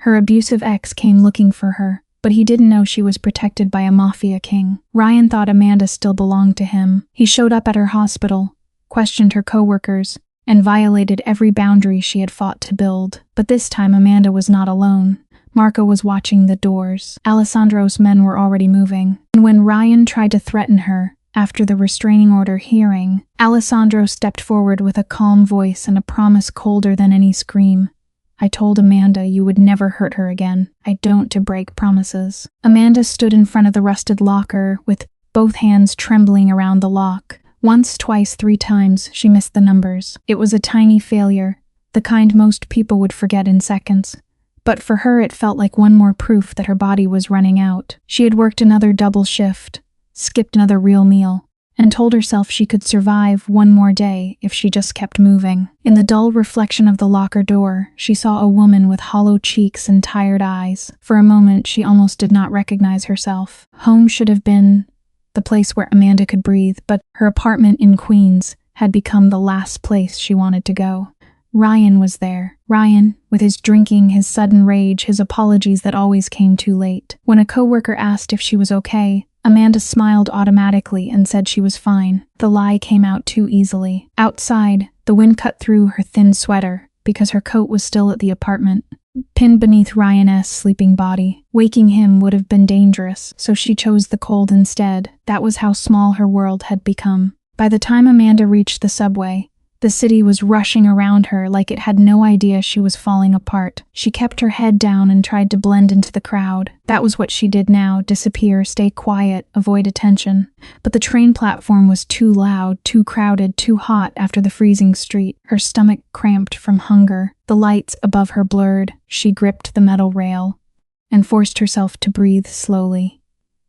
Her abusive ex came looking for her, but he didn't know she was protected by a Mafia king. Ryan thought Amanda still belonged to him. He showed up at her hospital, questioned her coworkers, and violated every boundary she had fought to build. But this time Amanda was not alone. Marco was watching the doors. Alessandro's men were already moving. And when Ryan tried to threaten her, after the restraining order hearing, Alessandro stepped forward with a calm voice and a promise colder than any scream. I told Amanda you would never hurt her again. I don't to break promises. Amanda stood in front of the rusted locker with both hands trembling around the lock. Once, twice, 3 times, she missed the numbers. It was a tiny failure, the kind most people would forget in seconds. But for her it felt like one more proof that her body was running out. She had worked another double shift, skipped another real meal, and told herself she could survive one more day if she just kept moving. In the dull reflection of the locker door, she saw a woman with hollow cheeks and tired eyes. For a moment, she almost did not recognize herself. Home should have been the place where Amanda could breathe, but her apartment in Queens had become the last place she wanted to go. Ryan was there. Ryan, with his drinking, his sudden rage, his apologies that always came too late. When a coworker asked if she was okay, Amanda smiled automatically and said she was fine. The lie came out too easily. Outside, the wind cut through her thin sweater because her coat was still at the apartment, pinned beneath Ryan's sleeping body. Waking him would have been dangerous, so she chose the cold instead. That was how small her world had become. By the time Amanda reached the subway, the city was rushing around her like it had no idea she was falling apart. She kept her head down and tried to blend into the crowd. That was what she did now, disappear, stay quiet, avoid attention. But the train platform was too loud, too crowded, too hot after the freezing street. Her stomach cramped from hunger. The lights above her blurred. She gripped the metal rail and forced herself to breathe slowly,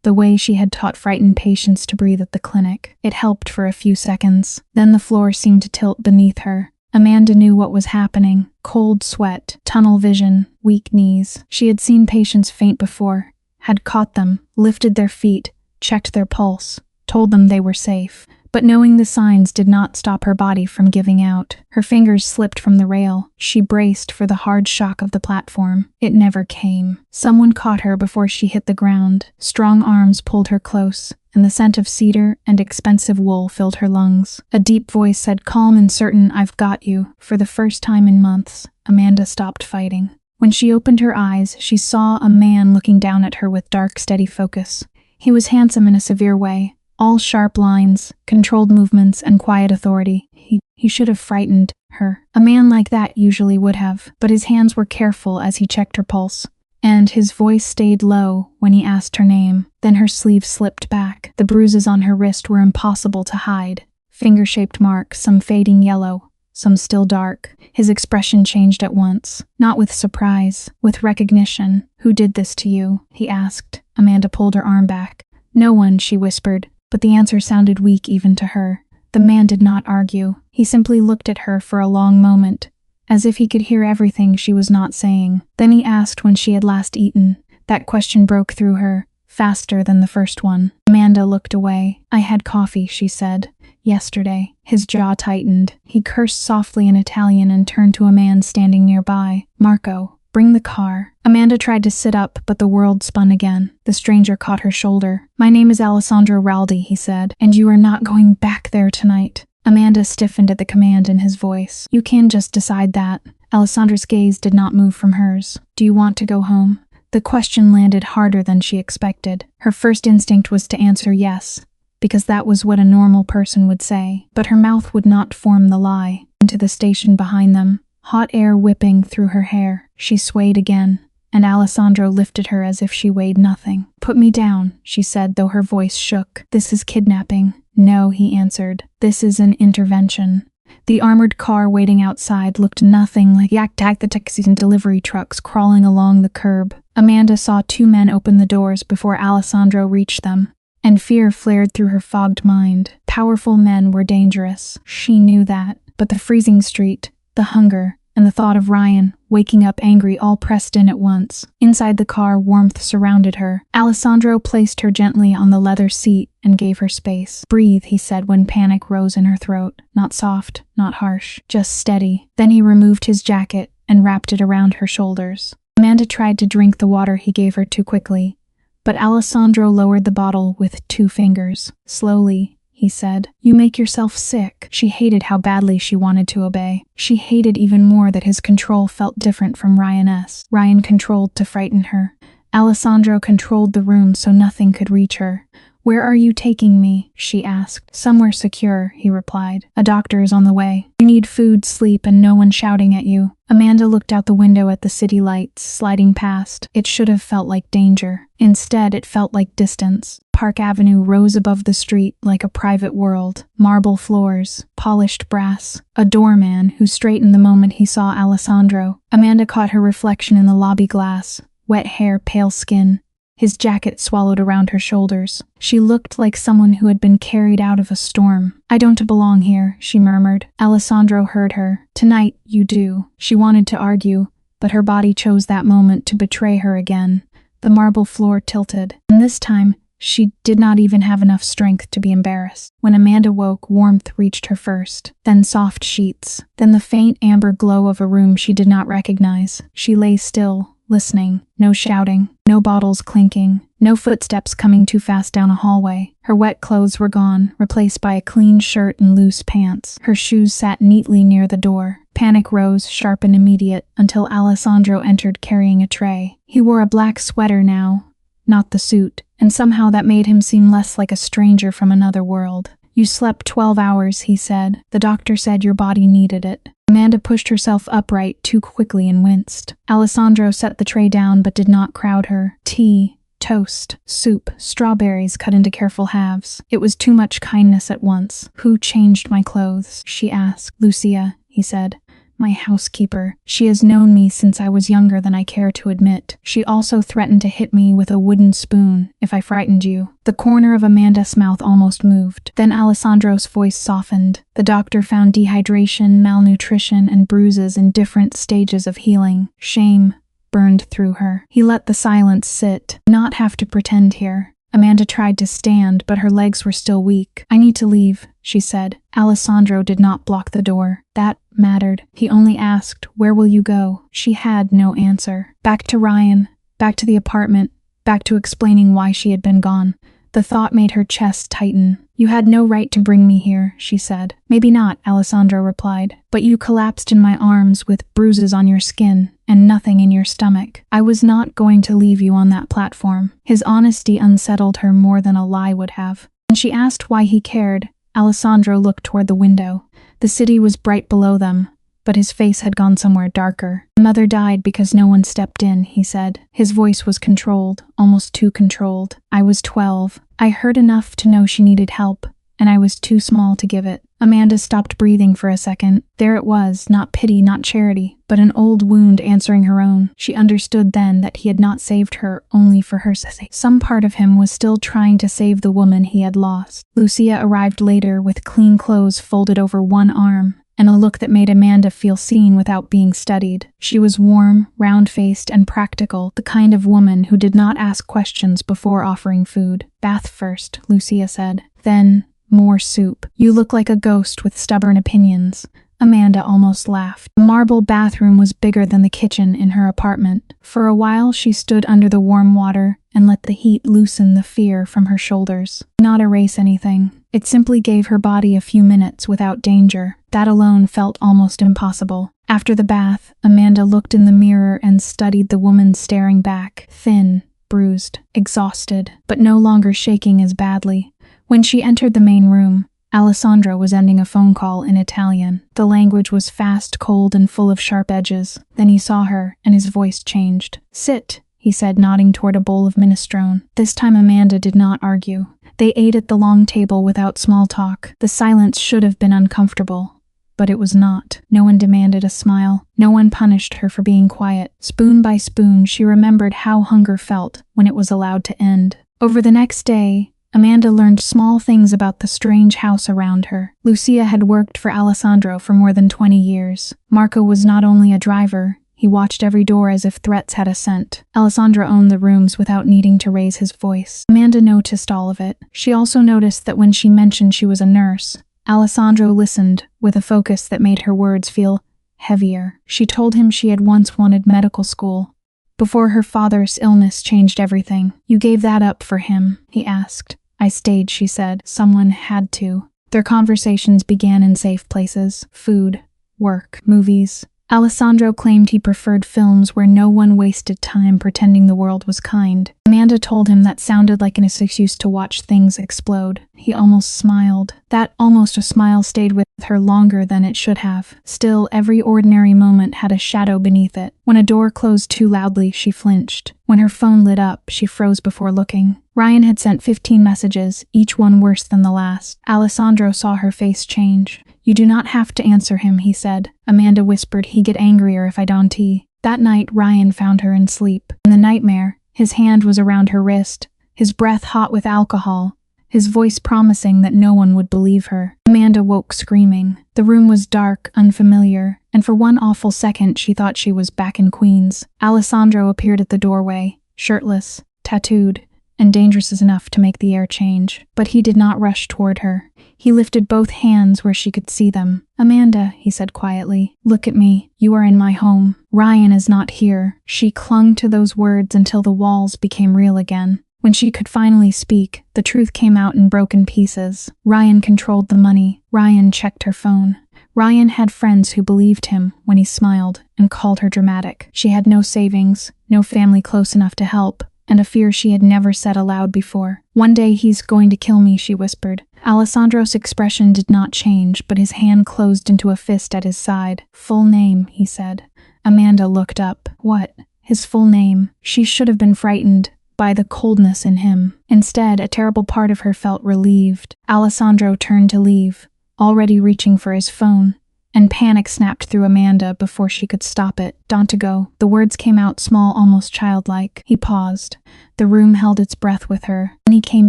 the way she had taught frightened patients to breathe at the clinic. It helped for a few seconds. Then the floor seemed to tilt beneath her. Amanda knew what was happening. Cold sweat, tunnel vision, weak knees. She had seen patients faint before, had caught them, lifted their feet, checked their pulse, told them they were safe. But knowing the signs did not stop her body from giving out. Her fingers slipped from the rail. She braced for the hard shock of the platform. It never came. Someone caught her before she hit the ground. Strong arms pulled her close, and the scent of cedar and expensive wool filled her lungs. A deep voice said, calm and certain, I've got you. For the first time in months, Amanda stopped fighting. When she opened her eyes, she saw a man looking down at her with dark, steady focus. He was handsome in a severe way. All sharp lines, controlled movements, and quiet authority. He should have frightened her. A man like that usually would have, but his hands were careful as he checked her pulse. And his voice stayed low when he asked her name. Then her sleeve slipped back. The bruises on her wrist were impossible to hide. Finger-shaped marks, some fading yellow, some still dark. His expression changed at once. Not with surprise, with recognition. Who did this to you? He asked. Amanda pulled her arm back. No one, she whispered. But the answer sounded weak even to her. The man did not argue. He simply looked at her for a long moment, as if he could hear everything she was not saying. Then he asked when she had last eaten. That question broke through her, faster than the first one. Amanda looked away. I had coffee, she said. Yesterday. His jaw tightened. He cursed softly in Italian and turned to a man standing nearby. Marco. Bring the car. Amanda tried to sit up, but the world spun again. The stranger caught her shoulder. My name is Alessandro Raldi, he said, and you are not going back there tonight. Amanda stiffened at the command in his voice. You can just decide that. Alessandro's gaze did not move from hers. Do you want to go home? The question landed harder than she expected. Her first instinct was to answer yes, because that was what a normal person would say. But her mouth would not form the lie. Into the station behind them, hot air whipping through her hair. She swayed again, and Alessandro lifted her as if she weighed nothing. Put me down, she said, though her voice shook. This is kidnapping. No, he answered. This is an intervention. The armored car waiting outside looked nothing like the taxis and delivery trucks crawling along the curb. Amanda saw 2 men open the doors before Alessandro reached them, and fear flared through her fogged mind. Powerful men were dangerous. She knew that, but the freezing street, the hunger, and the thought of Ryan, waking up angry, all pressed in at once. Inside the car, warmth surrounded her. Alessandro placed her gently on the leather seat and gave her space. Breathe, he said when panic rose in her throat. Not soft, not harsh, just steady. Then he removed his jacket and wrapped it around her shoulders. Amanda tried to drink the water he gave her too quickly, but Alessandro lowered the bottle with 2 fingers. Slowly, he said, "You make yourself sick." She hated how badly she wanted to obey. She hated even more that his control felt different from Ryan's. Ryan controlled to frighten her. Alessandro controlled the room so nothing could reach her. "Where are you taking me?" she asked. "Somewhere secure," he replied. "A doctor is on the way. You need food, sleep, and no one shouting at you." Amanda looked out the window at the city lights sliding past. It should have felt like danger. Instead, it felt like distance. Park Avenue rose above the street like a private world. Marble floors, polished brass, a doorman who straightened the moment he saw Alessandro. Amanda caught her reflection in the lobby glass. Wet hair, pale skin. His jacket swallowed around her shoulders. She looked like someone who had been carried out of a storm. "I don't belong here," she murmured. Alessandro heard her. "Tonight, you do." She wanted to argue, but her body chose that moment to betray her again. The marble floor tilted, and this time, she did not even have enough strength to be embarrassed. When Amanda woke, warmth reached her first, then soft sheets, then the faint amber glow of a room she did not recognize. She lay still, listening. No shouting, no bottles clinking, no footsteps coming too fast down a hallway. Her wet clothes were gone, replaced by a clean shirt and loose pants. Her shoes sat neatly near the door. Panic rose, sharp and immediate, until Alessandro entered carrying a tray. He wore a black sweater now, not the suit, and somehow that made him seem less like a stranger from another world. "You slept 12 hours, he said. "The doctor said your body needed it." Amanda pushed herself upright too quickly and winced. Alessandro set the tray down but did not crowd her. Tea, toast, soup, strawberries cut into careful halves. It was too much kindness at once. "Who changed my clothes?" she asked. "Lucia," he said. "My housekeeper. She has known me since I was younger than I care to admit. She also threatened to hit me with a wooden spoon if I frightened you." The corner of Amanda's mouth almost moved. Then Alessandro's voice softened. "The doctor found dehydration, malnutrition, and bruises in different stages of healing." Shame burned through her. He let the silence sit. "Not have to pretend here." Amanda tried to stand, but her legs were still weak. "I need to leave," she said. Alessandro did not block the door. That mattered. He only asked, "Where will you go?" She had no answer. Back to Ryan, back to the apartment, back to explaining why she had been gone. The thought made her chest tighten. "You had no right to bring me here," she said. "Maybe not," Alessandro replied, "but you collapsed in my arms with bruises on your skin and nothing in your stomach. I was not going to leave you on that platform." His honesty unsettled her more than a lie would have. When she asked why he cared, Alessandro looked toward the window. The city was bright below them, but his face had gone somewhere darker. "Mother died because no one stepped in," he said. His voice was controlled, almost too controlled. "I was 12. I heard enough to know she needed help, and I was too small to give it." Amanda stopped breathing for a second. There it was, not pity, not charity, but an old wound answering her own. She understood then that he had not saved her only for her sake. Some part of him was still trying to save the woman he had lost. Lucia arrived later with clean clothes folded over one arm, and a look that made Amanda feel seen without being studied. She was warm, round-faced, and practical, the kind of woman who did not ask questions before offering food. "Bath first," Lucia said. "Then more soup. You look like a ghost with stubborn opinions." Amanda almost laughed. The marble bathroom was bigger than the kitchen in her apartment. For a while she stood under the warm water and let the heat loosen the fear from her shoulders. Not erase anything. It simply gave her body a few minutes without danger. That alone felt almost impossible. After the bath, Amanda looked in the mirror and studied the woman staring back, thin, bruised, exhausted, but no longer shaking as badly. When she entered the main room, Alessandro was ending a phone call in Italian. The language was fast, cold, and full of sharp edges. Then he saw her, and his voice changed. "Sit," he said, nodding toward a bowl of minestrone. This time Amanda did not argue. They ate at the long table without small talk. The silence should have been uncomfortable, but it was not. No one demanded a smile. No one punished her for being quiet. Spoon by spoon, she remembered how hunger felt when it was allowed to end. Over the next day, Amanda learned small things about the strange house around her. Lucia had worked for Alessandro for more than 20 years. Marco was not only a driver, he watched every door as if threats had a scent. Alessandro owned the rooms without needing to raise his voice. Amanda noticed all of it. She also noticed that when she mentioned she was a nurse, Alessandro listened with a focus that made her words feel heavier. She told him she had once wanted medical school, before her father's illness changed everything. You gave that up for him, he asked. I stayed, she said. Someone had to. Their conversations began in safe places: food, work, movies. Alessandro claimed he preferred films where no one wasted time pretending the world was kind. Amanda told him that sounded like an excuse to watch things explode. He almost smiled. That almost a smile stayed with her longer than it should have. Still, every ordinary moment had a shadow beneath it. When a door closed too loudly, she flinched. When her phone lit up, she froze before looking. Ryan had sent 15 messages, each one worse than the last. Alessandro saw her face change. You do not have to answer him, he said. Amanda whispered, he get angrier if I don't. That night, Ryan found her in sleep. In the nightmare, his hand was around her wrist, his breath hot with alcohol, his voice promising that no one would believe her. Amanda woke screaming. The room was dark, unfamiliar, and for one awful second she thought she was back in Queens. Alessandro appeared at the doorway, shirtless, tattooed, and dangerous enough to make the air change. But he did not rush toward her. He lifted both hands where she could see them. Amanda, he said quietly, look at me. You are in my home. Ryan is not here. She clung to those words until the walls became real again. When she could finally speak, the truth came out in broken pieces. Ryan controlled the money. Ryan checked her phone. Ryan had friends who believed him when he smiled and called her dramatic. She had no savings, no family close enough to help, and a fear she had never said aloud before. One day he's going to kill me, she whispered. Alessandro's expression did not change, but his hand closed into a fist at his side. Full name, he said. Amanda looked up. What? His full name. She should have been frightened by the coldness in him. Instead, a terrible part of her felt relieved. Alessandro turned to leave, already reaching for his phone, and panic snapped through Amanda before she could stop it. Don't go. The words came out small, almost childlike. He paused. The room held its breath with her. Then he came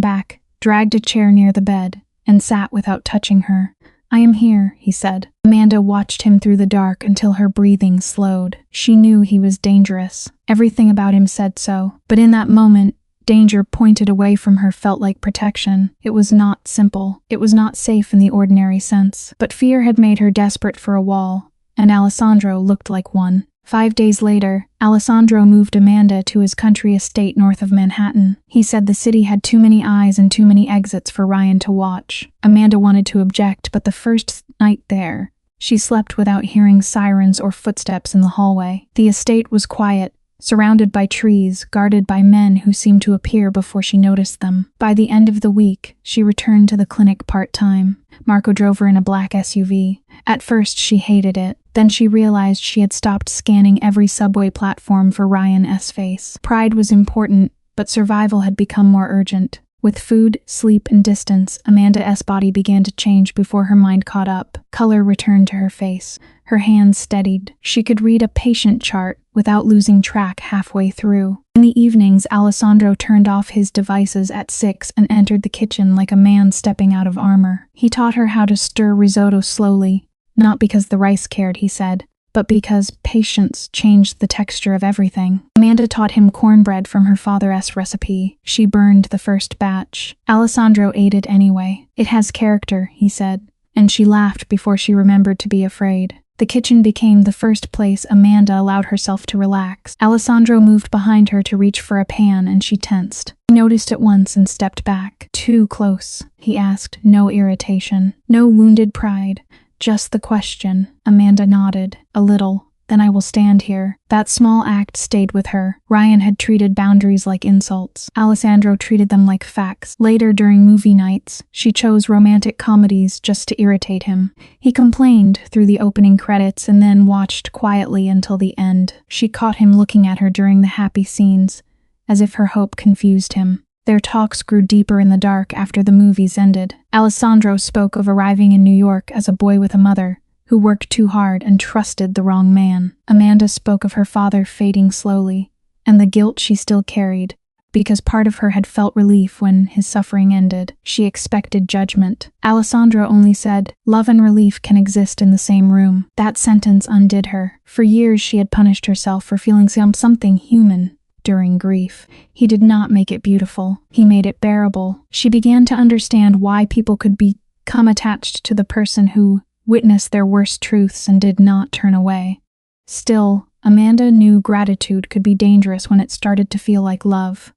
back, dragged a chair near the bed, and sat without touching her. I am here, he said. Amanda watched him through the dark until her breathing slowed. She knew he was dangerous. Everything about him said so. But in that moment, danger pointed away from her felt like protection. It was not simple. It was not safe in the ordinary sense. But fear had made her desperate for a wall, and Alessandro looked like one. 5 days later, Alessandro moved Amanda to his country estate north of Manhattan. He said the city had too many eyes and too many exits for Ryan to watch. Amanda wanted to object, but the first night there, she slept without hearing sirens or footsteps in the hallway. The estate was quiet, surrounded by trees, guarded by men who seemed to appear before she noticed them. By the end of the week, she returned to the clinic part-time. Marco drove her in a black SUV. At first, she hated it. Then she realized she had stopped scanning every subway platform for Ryan's face. Pride was important, but survival had become more urgent. With food, sleep, and distance, Amanda's body began to change before her mind caught up. Color returned to her face. Her hands steadied. She could read a patient chart without losing track halfway through. In the evenings, Alessandro turned off his devices at 6 and entered the kitchen like a man stepping out of armor. He taught her how to stir risotto slowly, not because the rice cared, he said, but because patience changed the texture of everything. Amanda taught him cornbread from her father's recipe. She burned the first batch. Alessandro ate it anyway. It has character, he said, and she laughed before she remembered to be afraid. The kitchen became the first place Amanda allowed herself to relax. Alessandro moved behind her to reach for a pan, and she tensed. He noticed at once and stepped back. Too close, he asked, no irritation, no wounded pride. Just the question. Amanda nodded, a little. Then I will stand here. That small act stayed with her. Ryan had treated boundaries like insults. Alessandro treated them like facts. Later, during movie nights, she chose romantic comedies just to irritate him. He complained through the opening credits and then watched quietly until the end. She caught him looking at her during the happy scenes, as if her hope confused him. Their talks grew deeper in the dark after the movies ended. Alessandro spoke of arriving in New York as a boy with a mother who worked too hard and trusted the wrong man. Amanda spoke of her father fading slowly, and the guilt she still carried, because part of her had felt relief when his suffering ended. She expected judgment. Alessandro only said, love and relief can exist in the same room. That sentence undid her. For years she had punished herself for feeling something human during grief. He did not make it beautiful. He made it bearable. She began to understand why people could become attached to the person who witnessed their worst truths and did not turn away. Still, Amanda knew gratitude could be dangerous when it started to feel like love.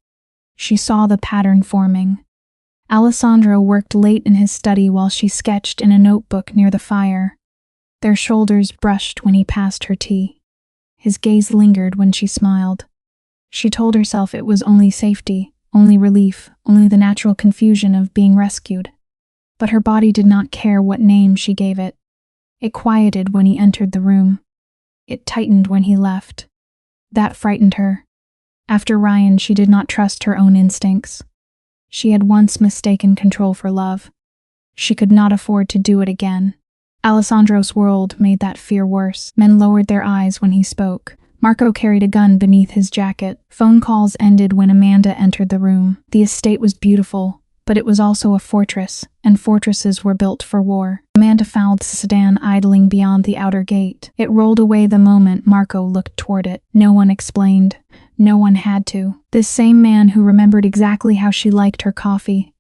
She saw the pattern forming. Alessandro worked late in his study while she sketched in a notebook near the fire. Their shoulders brushed when he passed her tea. His gaze lingered when she smiled. She told herself it was only safety, only relief, only the natural confusion of being rescued. But her body did not care what name she gave it. It quieted when he entered the room. It tightened when he left. That frightened her. After Ryan, she did not trust her own instincts. She had once mistaken control for love. She could not afford to do it again. Alessandro's world made that fear worse. Men lowered their eyes when he spoke. Marco carried a gun beneath his jacket. Phone calls ended when Amanda entered the room. The estate was beautiful, but it was also a fortress, and fortresses were built for war. Amanda found the sedan idling beyond the outer gate. It rolled away the moment Marco looked toward it. No one explained. No one had to. This same man who remembered exactly how she liked her coffee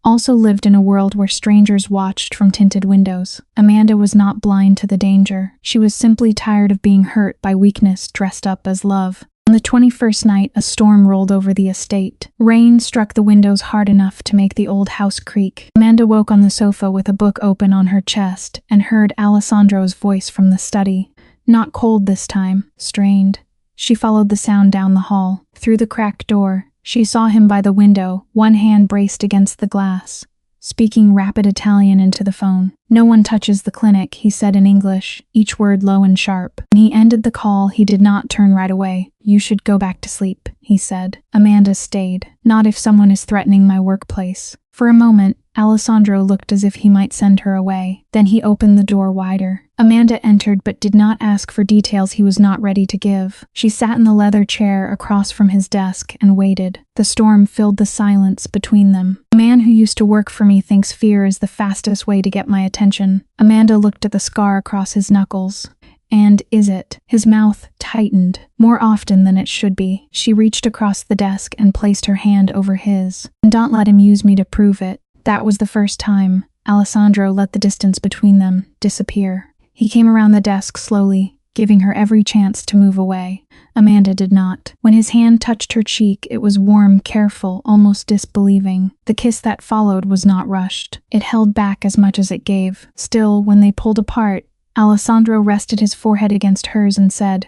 also lived in a world where strangers watched from tinted windows. Amanda was not blind to the danger. She was simply tired of being hurt by weakness dressed up as love. On the 21st night, a storm rolled over the estate. Rain struck the windows hard enough to make the old house creak. Amanda woke on the sofa with a book open on her chest and heard Alessandro's voice from the study. Not cold this time, strained. She followed the sound down the hall. Through the cracked door, she saw him by the window, one hand braced against the glass, speaking rapid Italian into the phone. "No one touches the clinic," he said in English, each word low and sharp. When he ended the call, he did not turn right away. "You should go back to sleep," he said. Amanda stayed. "Not if someone is threatening my workplace." For a moment, Alessandro looked as if he might send her away. Then he opened the door wider. Amanda entered but did not ask for details he was not ready to give. She sat in the leather chair across from his desk and waited. The storm filled the silence between them. "A man who used to work for me thinks fear is the fastest way to get my attention." Amanda looked at the scar across his knuckles. "And is it?" His mouth tightened, more often than it should be. She reached across the desk and placed her hand over his. "Don't let him use me to prove it." That was the first time Alessandro let the distance between them disappear. He came around the desk slowly, giving her every chance to move away. Amanda did not. When his hand touched her cheek, it was warm, careful, almost disbelieving. The kiss that followed was not rushed. It held back as much as it gave. Still, when they pulled apart, Alessandro rested his forehead against hers and said,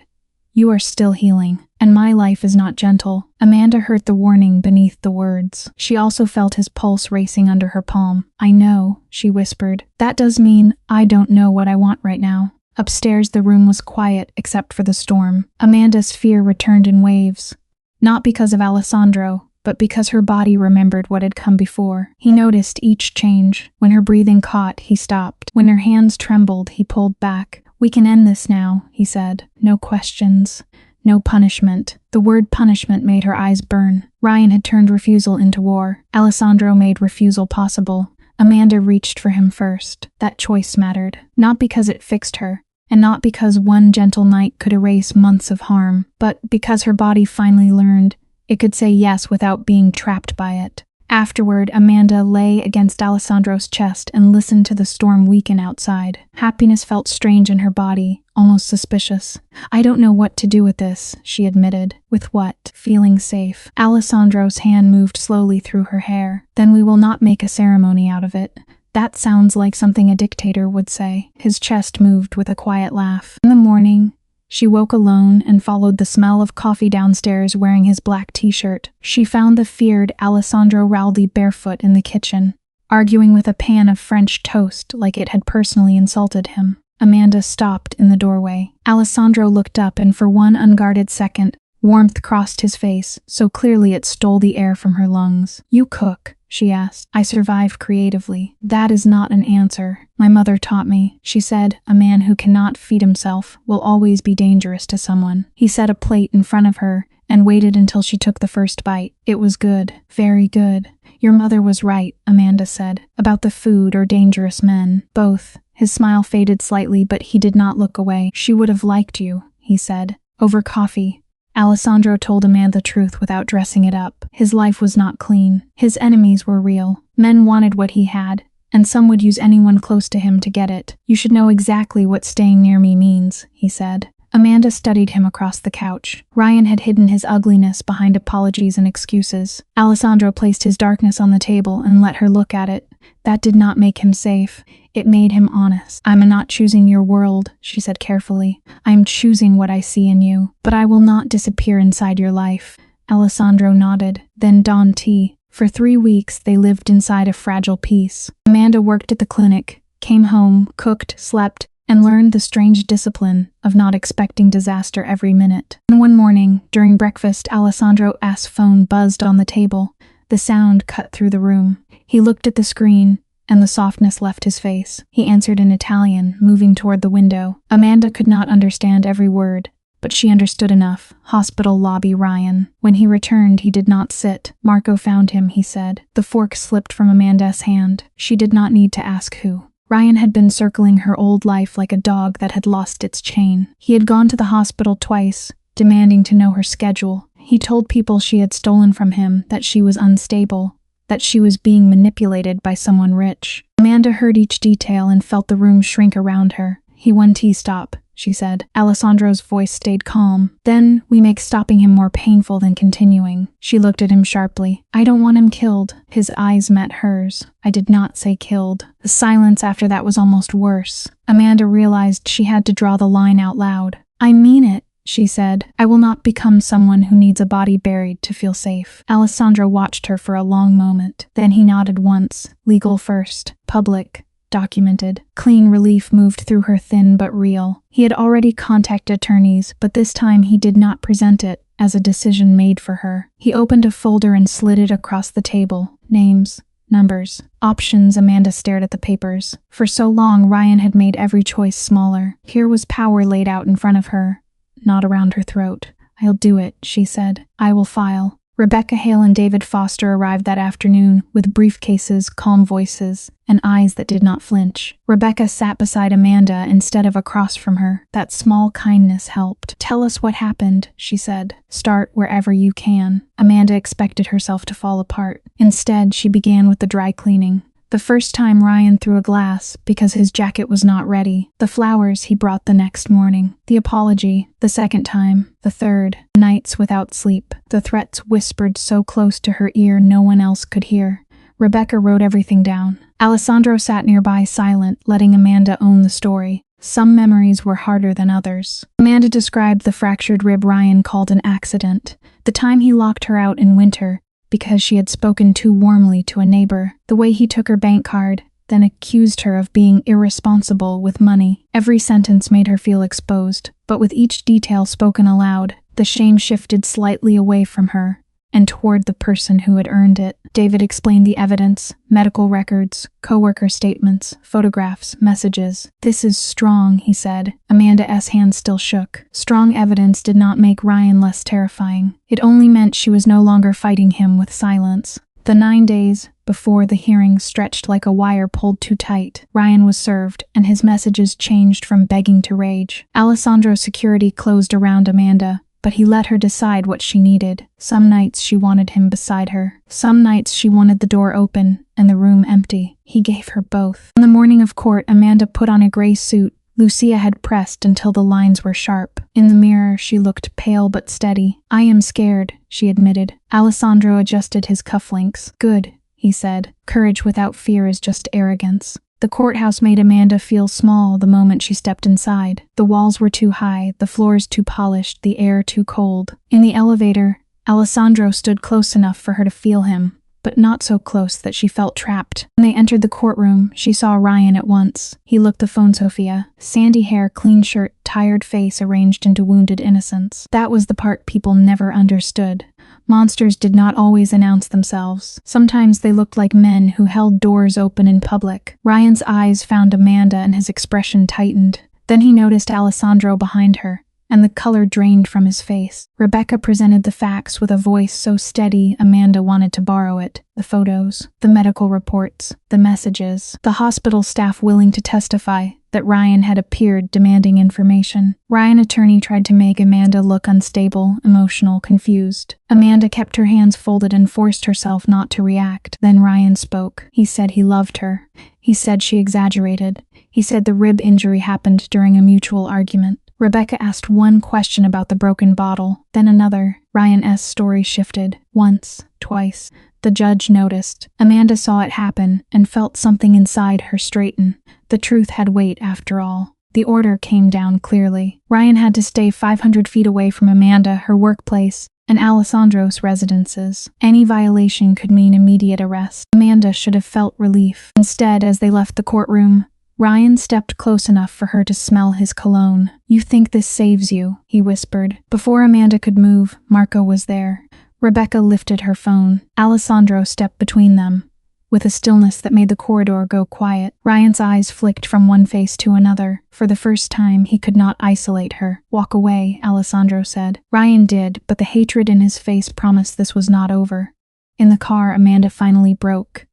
"You are still healing, and my life is not gentle." Amanda heard the warning beneath the words. She also felt his pulse racing under her palm. "I know," she whispered. "That does mean I don't know what I want right now." Upstairs, the room was quiet except for the storm. Amanda's fear returned in waves. Not because of Alessandro, but because her body remembered what had come before. He noticed each change. When her breathing caught, he stopped. When her hands trembled, he pulled back. "We can end this now," he said. "No questions. No punishment." The word punishment made her eyes burn. Ryan had turned refusal into war. Alessandro made refusal possible. Amanda reached for him first. That choice mattered. Not because it fixed her, and not because one gentle night could erase months of harm, but because her body finally learned it could say yes without being trapped by it. Afterward, Amanda lay against Alessandro's chest and listened to the storm weaken outside. Happiness felt strange in her body, almost suspicious. "I don't know what to do with this," she admitted. "With what?" "Feeling safe." Alessandro's hand moved slowly through her hair. "Then we will not make a ceremony out of it." "That sounds like something a dictator would say." His chest moved with a quiet laugh. In the morning, she woke alone and followed the smell of coffee downstairs wearing his black t-shirt. She found the feared Alessandro Raldi barefoot in the kitchen, arguing with a pan of French toast like it had personally insulted him. Amanda stopped in the doorway. Alessandro looked up and for one unguarded second, warmth crossed his face, so clearly it stole the air from her lungs. "You cook?" she asked. "I survive creatively." "That is not an answer. My mother taught me." She said, "A man who cannot feed himself will always be dangerous to someone." He set a plate in front of her and waited until she took the first bite. "It was good. Very good." "Your mother was right," Amanda said, "about the food or dangerous men. Both." His smile faded slightly, but he did not look away. "She would have liked you," he said. Over coffee, Alessandro told Amanda the truth without dressing it up. His life was not clean. His enemies were real. Men wanted what he had, and some would use anyone close to him to get it. "You should know exactly what staying near me means," he said. Amanda studied him across the couch. Ryan had hidden his ugliness behind apologies and excuses. Alessandro placed his darkness on the table and let her look at it. That did not make him safe. It made him honest. "I'm not choosing your world," she said carefully. "I am choosing what I see in you. But I will not disappear inside your life." Alessandro nodded, then donned tea. For 3 weeks, they lived inside a fragile peace. Amanda worked at the clinic, came home, cooked, slept, and learned the strange discipline of not expecting disaster every minute. And one morning, during breakfast, Alessandro's phone buzzed on the table. The sound cut through the room. He looked at the screen, and the softness left his face. He answered in Italian, moving toward the window. Amanda could not understand every word, but she understood enough. "Hospital lobby, Ryan." When he returned, he did not sit. "Marco found him," he said. The fork slipped from Amanda's hand. She did not need to ask who. Ryan had been circling her old life like a dog that had lost its chain. He had gone to the hospital twice, demanding to know her schedule. He told people she had stolen from him, that she was unstable, that she was being manipulated by someone rich. Amanda heard each detail and felt the room shrink around her. "He won tea stop," she said. Alessandro's voice stayed calm. "Then we make stopping him more painful than continuing." She looked at him sharply. "I don't want him killed." His eyes met hers. "I did not say killed." The silence after that was almost worse. Amanda realized she had to draw the line out loud. "I mean it," she said. "I will not become someone who needs a body buried to feel safe." Alessandro watched her for a long moment. Then he nodded once. "Legal first. Public. Documented." Clean relief moved through her, thin but real. He had already contacted attorneys, but this time he did not present it as a decision made for her. He opened a folder and slid it across the table. Names. Numbers. Options. Amanda stared at the papers. For so long, Ryan had made every choice smaller. Here was power laid out in front of her, not around her throat. "I'll do it," she said. "I will file." Rebecca Hale and David Foster arrived that afternoon with briefcases, calm voices, and eyes that did not flinch. Rebecca sat beside Amanda instead of across from her. That small kindness helped. "Tell us what happened," she said. "Start wherever you can." Amanda expected herself to fall apart. Instead, she began with the dry cleaning. The first time, Ryan threw a glass because his jacket was not ready. The flowers he brought the next morning. The apology. The second time. The third. Nights without sleep. The threats whispered so close to her ear no one else could hear. Rebecca wrote everything down. Alessandro sat nearby, silent, letting Amanda own the story. Some memories were harder than others. Amanda described the fractured rib Ryan called an accident. The time he locked her out in winter because she had spoken too warmly to a neighbor. The way he took her bank card, then accused her of being irresponsible with money. Every sentence made her feel exposed, but with each detail spoken aloud, the shame shifted slightly away from her and toward the person who had earned it. David explained the evidence, medical records, coworker statements, photographs, messages. "This is strong," he said. Amanda's hand still shook. Strong evidence did not make Ryan less terrifying. It only meant she was no longer fighting him with silence. The 9 days before the hearing stretched like a wire pulled too tight. Ryan was served, and his messages changed from begging to rage. Alessandro's security closed around Amanda, but he let her decide what she needed. Some nights she wanted him beside her. Some nights she wanted the door open and the room empty. He gave her both. On the morning of court, Amanda put on a gray suit Lucia had pressed until the lines were sharp. In the mirror, she looked pale but steady. "I am scared," she admitted. Alessandro adjusted his cufflinks. "Good," he said. "Courage without fear is just arrogance." The courthouse made Amanda feel small the moment she stepped inside. The walls were too high, the floors too polished, the air too cold. In the elevator, Alessandro stood close enough for her to feel him, but not so close that she felt trapped. When they entered the courtroom, she saw Ryan at once. He looked the phone Sophia. Sandy hair, clean shirt, tired face arranged into wounded innocence. That was the part people never understood. Monsters did not always announce themselves. Sometimes they looked like men who held doors open in public. Ryan's eyes found Amanda and his expression tightened. Then he noticed Alessandro behind her, and the color drained from his face. Rebecca presented the facts with a voice so steady Amanda wanted to borrow it. The photos, the medical reports, the messages, the hospital staff willing to testify that Ryan had appeared demanding information. Ryan's attorney tried to make Amanda look unstable, emotional, confused. Amanda kept her hands folded and forced herself not to react. Then Ryan spoke. He said he loved her. He said she exaggerated. He said the rib injury happened during a mutual argument. Rebecca asked one question about the broken bottle, then another. Ryan's story shifted. Once, twice. The judge noticed. Amanda saw it happen and felt something inside her straighten. The truth had weight after all. The order came down clearly. Ryan had to stay 500 feet away from Amanda, her workplace, and Alessandro's residences. Any violation could mean immediate arrest. Amanda should have felt relief. Instead, as they left the courtroom, Ryan stepped close enough for her to smell his cologne. "You think this saves you," he whispered. Before Amanda could move, Marco was there. Rebecca lifted her phone. Alessandro stepped between them. With a stillness that made the corridor go quiet, Ryan's eyes flicked from one face to another. For the first time, he could not isolate her. "Walk away," Alessandro said. Ryan did, but the hatred in his face promised this was not over. In the car, Amanda finally broke.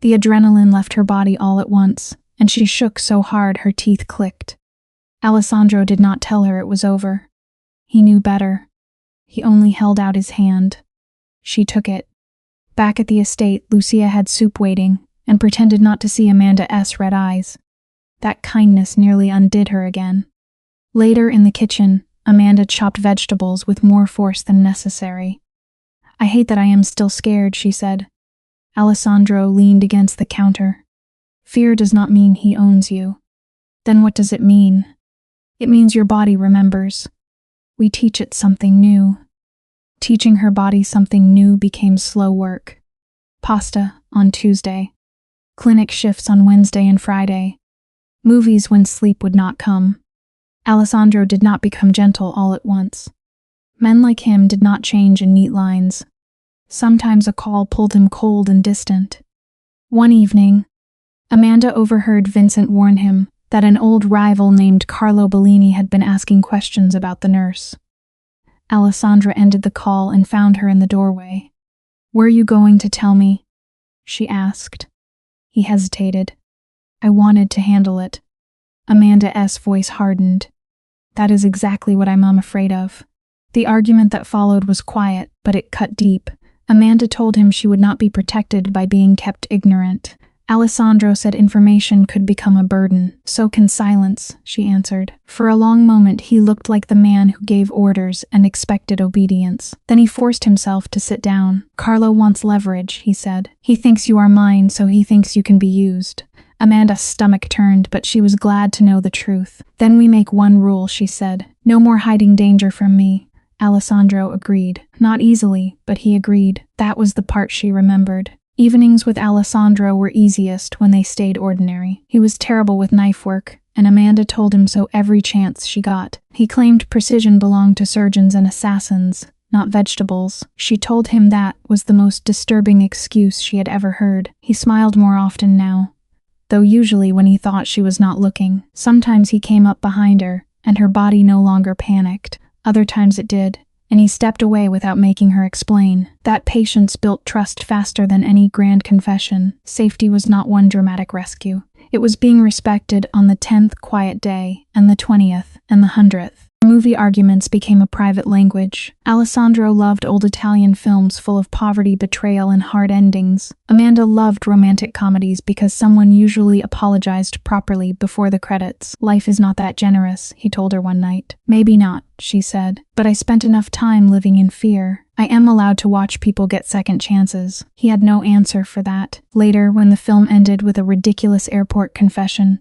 The adrenaline left her body all at once, and she shook so hard her teeth clicked. Alessandro did not tell her it was over. He knew better. He only held out his hand. She took it. Back at the estate, Lucia had soup waiting, and pretended not to see Amanda's red eyes. That kindness nearly undid her again. Later in the kitchen, Amanda chopped vegetables with more force than necessary. "I hate that I am still scared," she said. Alessandro leaned against the counter. "Fear does not mean he owns you." "Then what does it mean?" "It means your body remembers. We teach it something new." Teaching her body something new became slow work. Pasta on Tuesday. Clinic shifts on Wednesday and Friday. Movies when sleep would not come. Alessandro did not become gentle all at once. Men like him did not change in neat lines. Sometimes a call pulled him cold and distant. One evening, Amanda overheard Vincent warn him that an old rival named Carlo Bellini had been asking questions about the nurse. Alessandra ended the call and found her in the doorway. "Were you going to tell me?" she asked. He hesitated. "I wanted to handle it." Amanda's voice hardened. "That is exactly what I'm afraid of." The argument that followed was quiet, but it cut deep. Amanda told him she would not be protected by being kept ignorant. Alessandro said information could become a burden. "So can silence," she answered. For a long moment he looked like the man who gave orders and expected obedience. Then he forced himself to sit down. "Carlo wants leverage," he said. "He thinks you are mine, so he thinks you can be used." Amanda's stomach turned, but she was glad to know the truth. "Then we make one rule," she said. "No more hiding danger from me." Alessandro agreed. Not easily, but he agreed. That was the part she remembered. Evenings with Alessandro were easiest when they stayed ordinary. He was terrible with knife work, and Amanda told him so every chance she got. He claimed precision belonged to surgeons and assassins, not vegetables. She told him that was the most disturbing excuse she had ever heard. He smiled more often now, though usually when he thought she was not looking. Sometimes he came up behind her, and her body no longer panicked. Other times it did, and he stepped away without making her explain. That patience built trust faster than any grand confession. Safety was not one dramatic rescue. It was being respected on the 10th quiet day, and the 20th, and the 100th. Movie arguments became a private language. Alessandro loved old Italian films full of poverty, betrayal, and hard endings. Amanda loved romantic comedies because someone usually apologized properly before the credits. "Life is not that generous," he told her one night. "Maybe not," she said, "but I spent enough time living in fear. I am allowed to watch people get second chances." He had no answer for that. Later, when the film ended with a ridiculous airport confession,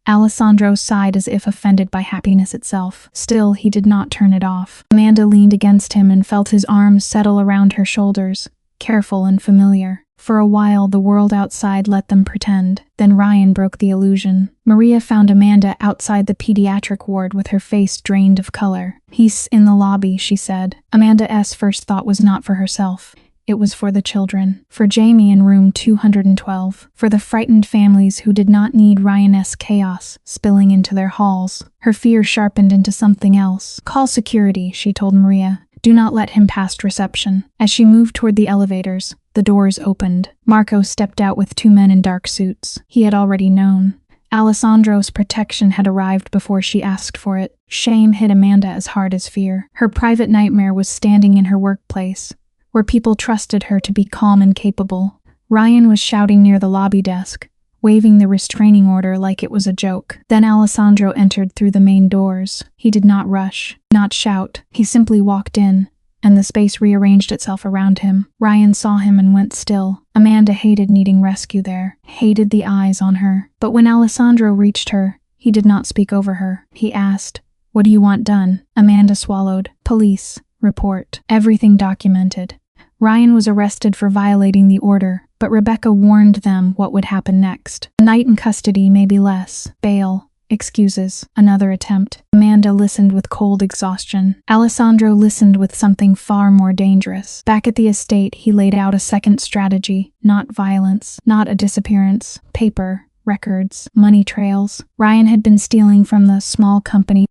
Alessandro sighed as if offended by happiness itself. Still, he did not turn it off. Amanda leaned against him and felt his arms settle around her shoulders, careful and familiar. For a while, the world outside let them pretend. Then Ryan broke the illusion. Maria found Amanda outside the pediatric ward with her face drained of color. "He's in the lobby," she said. Amanda's first thought was not for herself. It was for the children. For Jamie in room 212. For the frightened families who did not need Ryan's chaos spilling into their halls. Her fear sharpened into something else. "Call security," she told Maria. "Do not let him past reception." As she moved toward the elevators, the doors opened. Marco stepped out with two men in dark suits. He had already known. Alessandro's protection had arrived before she asked for it. Shame hit Amanda as hard as fear. Her private nightmare was standing in her workplace, where people trusted her to be calm and capable. Ryan was shouting near the lobby desk, waving the restraining order like it was a joke. Then Alessandro entered through the main doors. He did not rush, not shout. He simply walked in, and the space rearranged itself around him. Ryan saw him and went still. Amanda hated needing rescue there, hated the eyes on her. But when Alessandro reached her, he did not speak over her. He asked, "What do you want done?" Amanda swallowed. "Police report. Everything documented." Ryan was arrested for violating the order, but Rebecca warned them what would happen next. A night in custody, maybe less. Bail. Excuses. Another attempt. Amanda listened with cold exhaustion. Alessandro listened with something far more dangerous. Back at the estate, he laid out a second strategy. Not violence. Not a disappearance. Paper. Records. Money trails. Ryan had been stealing from the small company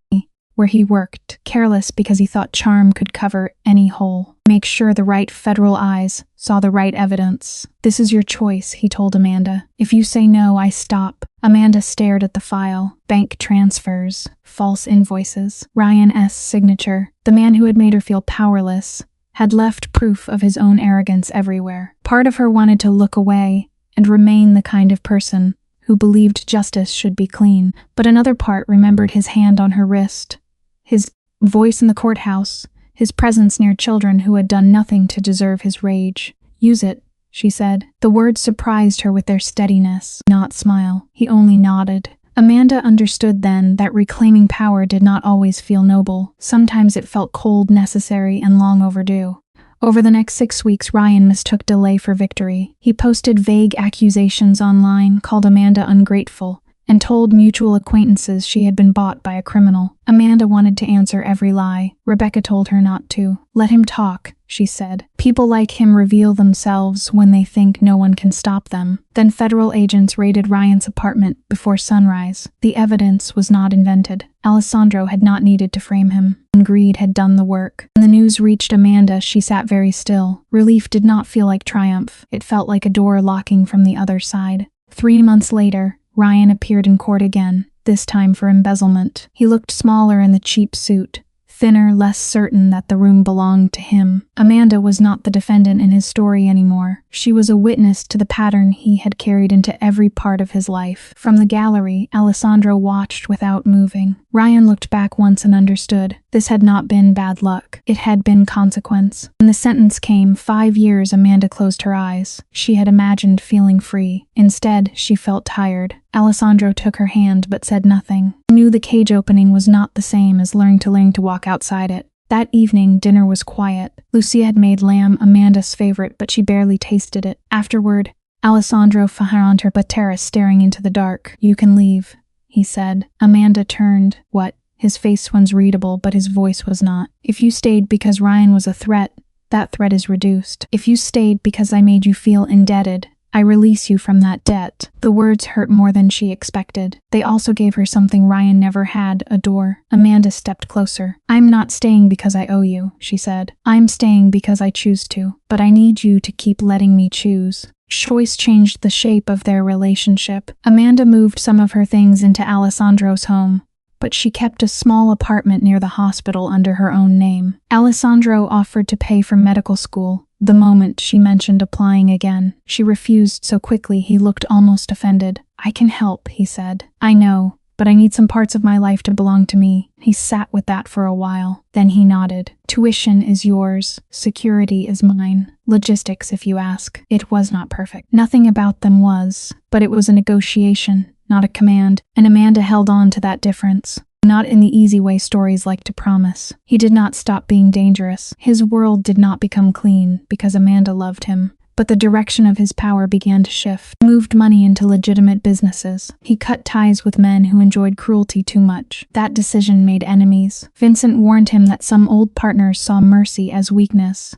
where he worked, careless because he thought charm could cover any hole. Make sure the right federal eyes saw the right evidence. "This is your choice," he told Amanda. "If you say no, I stop." Amanda stared at the file. Bank transfers, false invoices, Ryan S.'s signature. The man who had made her feel powerless had left proof of his own arrogance everywhere. Part of her wanted to look away and remain the kind of person who believed justice should be clean, but another part remembered his hand on her wrist, his voice in the courthouse, his presence near children who had done nothing to deserve his rage. "Use it," she said. The words surprised her with their steadiness, not smile. He only nodded. Amanda understood then that reclaiming power did not always feel noble. Sometimes it felt cold, necessary, and long overdue. Over the next 6 weeks, Ryan mistook delay for victory. He posted vague accusations online, called Amanda ungrateful, and told mutual acquaintances she had been bought by a criminal. Amanda wanted to answer every lie. Rebecca told her not to. "Let him talk," she said. "People like him reveal themselves when they think no one can stop them." Then federal agents raided Ryan's apartment before sunrise. The evidence was not invented. Alessandro had not needed to frame him. Greed had done the work. When the news reached Amanda, she sat very still. Relief did not feel like triumph. It felt like a door locking from the other side. 3 months later, Ryan appeared in court again, this time for embezzlement. He looked smaller in the cheap suit, thinner, less certain that the room belonged to him. Amanda was not the defendant in his story anymore. She was a witness to the pattern he had carried into every part of his life. From the gallery, Alessandro watched without moving. Ryan looked back once and understood. This had not been bad luck. It had been consequence. When the sentence came, 5 years, Amanda closed her eyes. She had imagined feeling free. Instead, she felt tired. Alessandro took her hand but said nothing. He knew the cage opening was not the same as learning to walk outside it. That evening, dinner was quiet. Lucia had made lamb, Amanda's favorite, but she barely tasted it. Afterward, Alessandro found her patera staring into the dark. "You can leave," he said. Amanda turned. "What?" His face was readable, but his voice was not. "If you stayed because Ryan was a threat, that threat is reduced. If you stayed because I made you feel indebted, I release you from that debt." The words hurt more than she expected. They also gave her something Ryan never had, a door. Amanda stepped closer. "I'm not staying because I owe you," she said. "I'm staying because I choose to. But I need you to keep letting me choose." Choice changed the shape of their relationship. Amanda moved some of her things into Alessandro's home, but she kept a small apartment near the hospital under her own name. Alessandro offered to pay for medical school the moment she mentioned applying again. She refused so quickly he looked almost offended. "I can help," he said. "I know, but I need some parts of my life to belong to me." He sat with that for a while. Then he nodded. "Tuition is yours. Security is mine. Logistics, if you ask." It was not perfect. Nothing about them was, but it was a negotiation, not a command, and Amanda held on to that difference. Not in the easy way stories like to promise. He did not stop being dangerous. His world did not become clean because Amanda loved him. But the direction of his power began to shift. He moved money into legitimate businesses. He cut ties with men who enjoyed cruelty too much. That decision made enemies. Vincent warned him that some old partners saw mercy as weakness.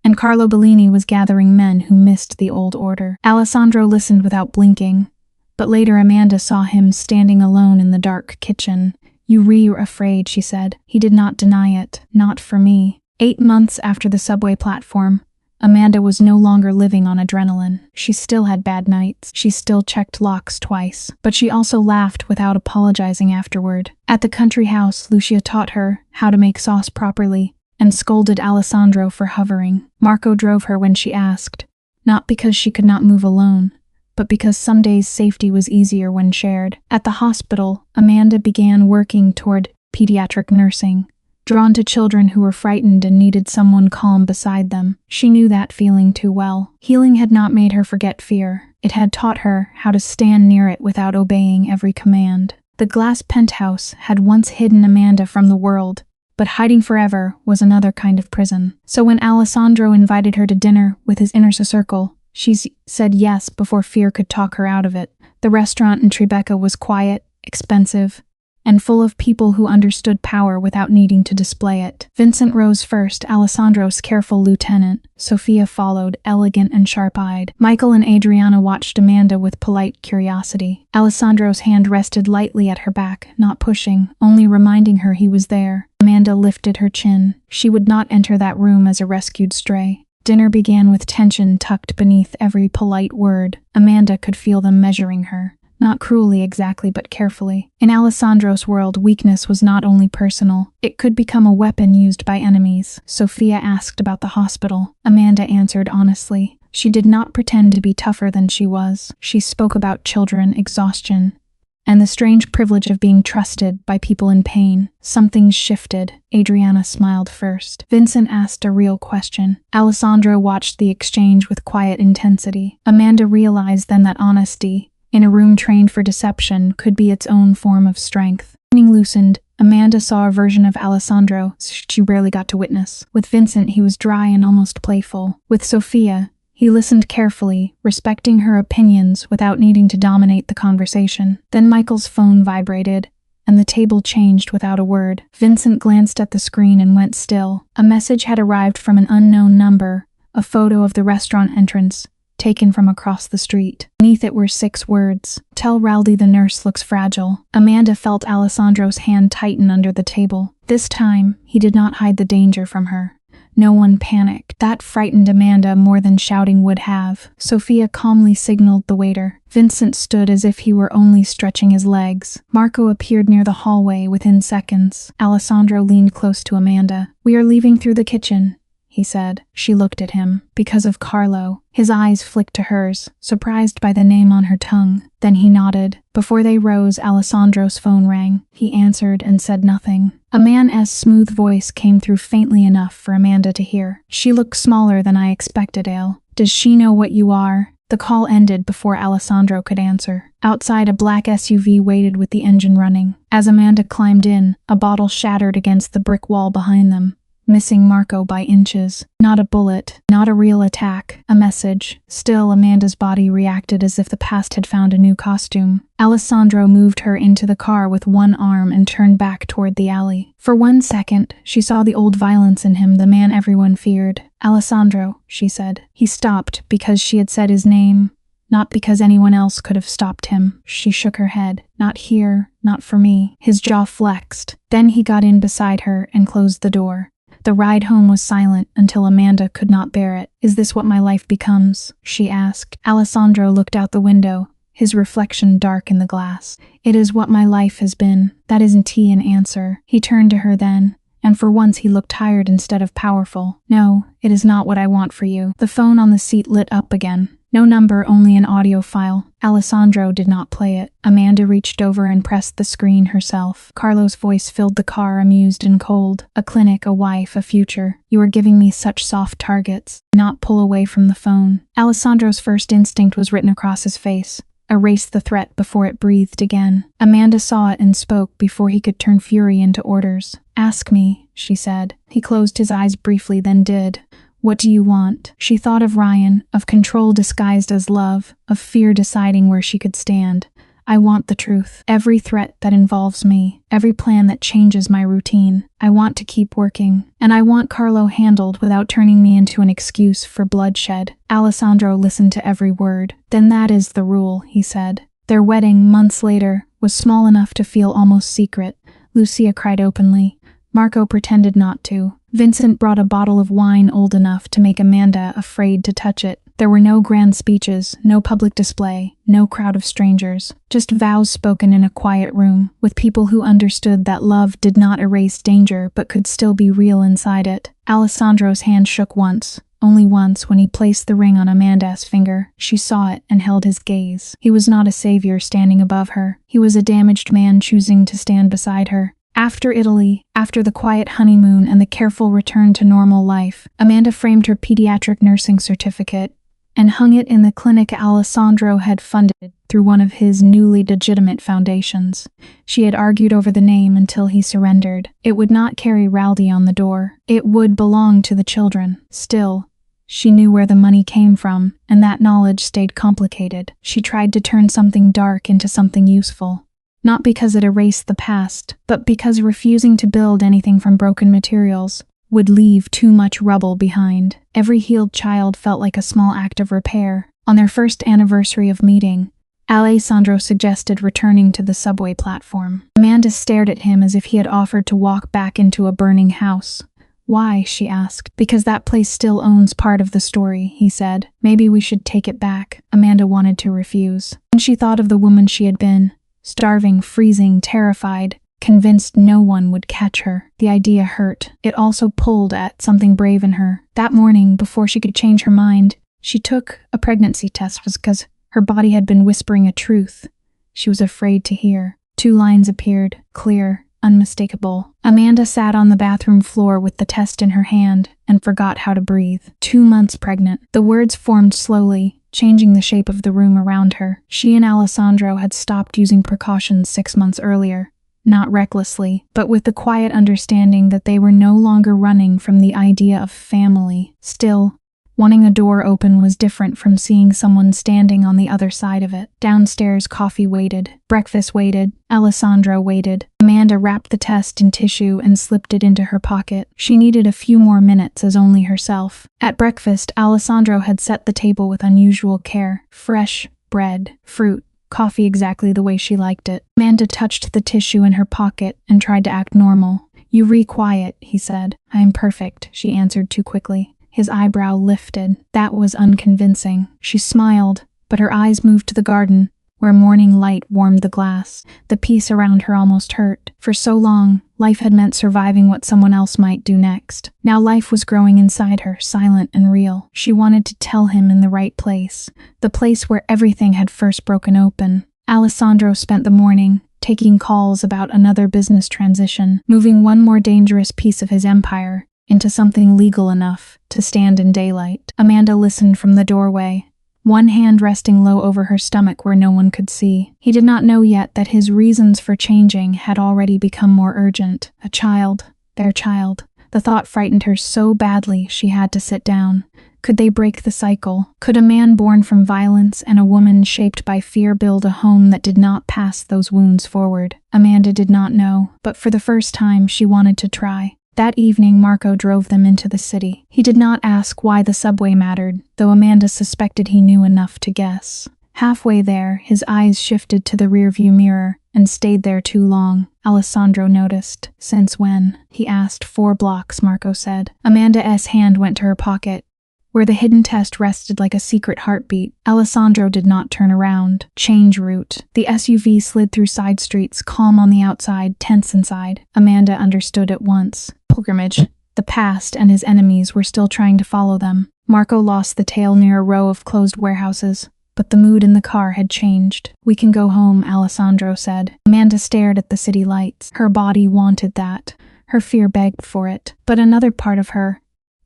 And Carlo Bellini was gathering men who missed the old order. Alessandro listened without blinking. But later Amanda saw him standing alone in the dark kitchen. "You were afraid," she said. He did not deny it. "Not for me." 8 months after the subway platform, Amanda was no longer living on adrenaline. She still had bad nights. She still checked locks twice. But she also laughed without apologizing afterward. At the country house, Lucia taught her how to make sauce properly and scolded Alessandro for hovering. Marco drove her when she asked, not because she could not move alone, but because some days safety was easier when shared. At the hospital, Amanda began working toward pediatric nursing, drawn to children who were frightened and needed someone calm beside them. She knew that feeling too well. Healing had not made her forget fear. It had taught her how to stand near it without obeying every command. The glass penthouse had once hidden Amanda from the world, but hiding forever was another kind of prison. So when Alessandro invited her to dinner with his inner circle, she said yes before fear could talk her out of it. The restaurant in Tribeca was quiet, expensive, and full of people who understood power without needing to display it. Vincent rose first, Alessandro's careful lieutenant. Sophia followed, elegant and sharp-eyed. Michael and Adriana watched Amanda with polite curiosity. Alessandro's hand rested lightly at her back, not pushing, only reminding her he was there. Amanda lifted her chin. She would not enter that room as a rescued stray. Dinner began with tension tucked beneath every polite word. Amanda could feel them measuring her. Not cruelly exactly, but carefully. In Alessandro's world, weakness was not only personal. It could become a weapon used by enemies. Sophia asked about the hospital. Amanda answered honestly. She did not pretend to be tougher than she was. She spoke about children, exhaustion, and the strange privilege of being trusted by people in pain. Something shifted. Adriana smiled first. Vincent asked a real question. Alessandro watched the exchange with quiet intensity. Amanda realized then that honesty, in a room trained for deception, could be its own form of strength. Being loosened, Amanda saw a version of Alessandro she rarely got to witness. With Vincent, he was dry and almost playful. With Sophia, he listened carefully, respecting her opinions without needing to dominate the conversation. Then Michael's phone vibrated, and the table changed without a word. Vincent glanced at the screen and went still. A message had arrived from an unknown number, a photo of the restaurant entrance, taken from across the street. Beneath it were 6 words. Tell Raldi the nurse looks fragile. Amanda felt Alessandro's hand tighten under the table. This time, he did not hide the danger from her. No one panicked. That frightened Amanda more than shouting would have. Sophia calmly signaled the waiter. Vincent stood as if he were only stretching his legs. Marco appeared near the hallway within seconds. Alessandro leaned close to Amanda. "We are leaving through the kitchen," he said. She looked at him. "Because of Carlo." His eyes flicked to hers, surprised by the name on her tongue. Then he nodded. Before they rose, Alessandro's phone rang. He answered and said nothing. A man's smooth voice came through faintly enough for Amanda to hear. "She looks smaller than I expected, Ale. Does she know what you are?" The call ended before Alessandro could answer. Outside, a black SUV waited with the engine running. As Amanda climbed in, a bottle shattered against the brick wall behind them, missing Marco by inches. Not a bullet, not a real attack, a message. Still, Amanda's body reacted as if the past had found a new costume. Alessandro moved her into the car with one arm and turned back toward the alley. For 1 second, she saw the old violence in him, the man everyone feared. "Alessandro," she said. He stopped because she had said his name, not because anyone else could have stopped him. She shook her head. "Not here, not for me." His jaw flexed. Then he got in beside her and closed the door. The ride home was silent until Amanda could not bear it. "Is this what my life becomes?" she asked. Alessandro looked out the window, his reflection dark in the glass. "It is what my life has been." That isn't an answer. He turned to her then, and for once he looked tired instead of powerful. "No, it is not what I want for you." The phone on the seat lit up again. No number, only an audio file. Alessandro did not play it. Amanda reached over and pressed the screen herself. Carlo's voice filled the car, amused and cold. "A clinic, a wife, a future. You are giving me such soft targets." Not pull away from the phone. Alessandro's first instinct was written across his face. Erase the threat before it breathed again. Amanda saw it and spoke before he could turn fury into orders. "Ask me," she said. He closed his eyes briefly, then did. "What do you want?" She thought of Ryan, of control disguised as love, of fear deciding where she could stand. "I want the truth. Every threat that involves me. Every plan that changes my routine. I want to keep working. And I want Carlo handled without turning me into an excuse for bloodshed." Alessandro listened to every word. "Then that is the rule," he said. Their wedding, months later, was small enough to feel almost secret. Lucia cried openly. Marco pretended not to. Vincent brought a bottle of wine old enough to make Amanda afraid to touch it. There were no grand speeches, no public display, no crowd of strangers. Just vows spoken in a quiet room, with people who understood that love did not erase danger but could still be real inside it. Alessandro's hand shook once, Only once, when he placed the ring on Amanda's finger. She saw it and held his gaze. He was not a savior standing above her. He was a damaged man choosing to stand beside her. After Italy, after the quiet honeymoon and the careful return to normal life, Amanda framed her pediatric nursing certificate and hung it in the clinic Alessandro had funded through one of his newly legitimate foundations. She had argued over the name until he surrendered. It would not carry Raldi on the door. It would belong to the children. Still, she knew where the money came from, and that knowledge stayed complicated. She tried to turn something dark into something useful. Not because it erased the past, but because refusing to build anything from broken materials would leave too much rubble behind. Every healed child felt like a small act of repair. On their first anniversary of meeting, Alessandro suggested returning to the subway platform. Amanda stared at him as if he had offered to walk back into a burning house. Why, she asked. Because that place still owns part of the story, he said. Maybe we should take it back. Amanda wanted to refuse. When she thought of the woman she had been, starving, freezing, terrified, convinced no one would catch her. The idea hurt. It also pulled at something brave in her. That morning, before she could change her mind, she took a pregnancy test because her body had been whispering a truth she was afraid to hear. 2 lines appeared, clear, unmistakable. Amanda sat on the bathroom floor with the test in her hand and forgot how to breathe. 2 months pregnant. The words formed slowly, changing the shape of the room around her. She and Alessandro had stopped using precautions 6 months earlier. Not recklessly, but with the quiet understanding that they were no longer running from the idea of family. Still, wanting a door open was different from seeing someone standing on the other side of it. Downstairs, coffee waited. Breakfast waited. Alessandro waited. Amanda wrapped the test in tissue and slipped it into her pocket. She needed a few more minutes as only herself. At breakfast, Alessandro had set the table with unusual care. Fresh bread, fruit, coffee exactly the way she liked it. Amanda touched the tissue in her pocket and tried to act normal. "You quiet," he said. "I am perfect," she answered too quickly. His eyebrow lifted. That was unconvincing. She smiled, but her eyes moved to the garden, where morning light warmed the glass. The peace around her almost hurt. For so long, life had meant surviving what someone else might do next. Now life was growing inside her, silent and real. She wanted to tell him in the right place, the place where everything had first broken open. Alessandro spent the morning taking calls about another business transition, moving one more dangerous piece of his empire into something legal enough to stand in daylight. Amanda listened from the doorway, one hand resting low over her stomach where no one could see. He did not know yet that his reasons for changing had already become more urgent. A child, their child. The thought frightened her so badly she had to sit down. Could they break the cycle? Could a man born from violence and a woman shaped by fear build a home that did not pass those wounds forward? Amanda did not know, but for the first time she wanted to try. That evening, Marco drove them into the city. He did not ask why the subway mattered, though Amanda suspected he knew enough to guess. Halfway there, his eyes shifted to the rearview mirror and stayed there too long. Alessandro noticed. "Since when?" he asked. 4 blocks, Marco said. Amanda's hand went to her pocket, where the hidden test rested like a secret heartbeat. Alessandro did not turn around. Change route. The SUV slid through side streets, calm on the outside, tense inside. Amanda understood at once. Pilgrimage. The past and his enemies were still trying to follow them. Marco lost the tail near a row of closed warehouses, but the mood in the car had changed. "We can go home," Alessandro said. Amanda stared at the city lights. Her body wanted that. Her fear begged for it. But another part of her,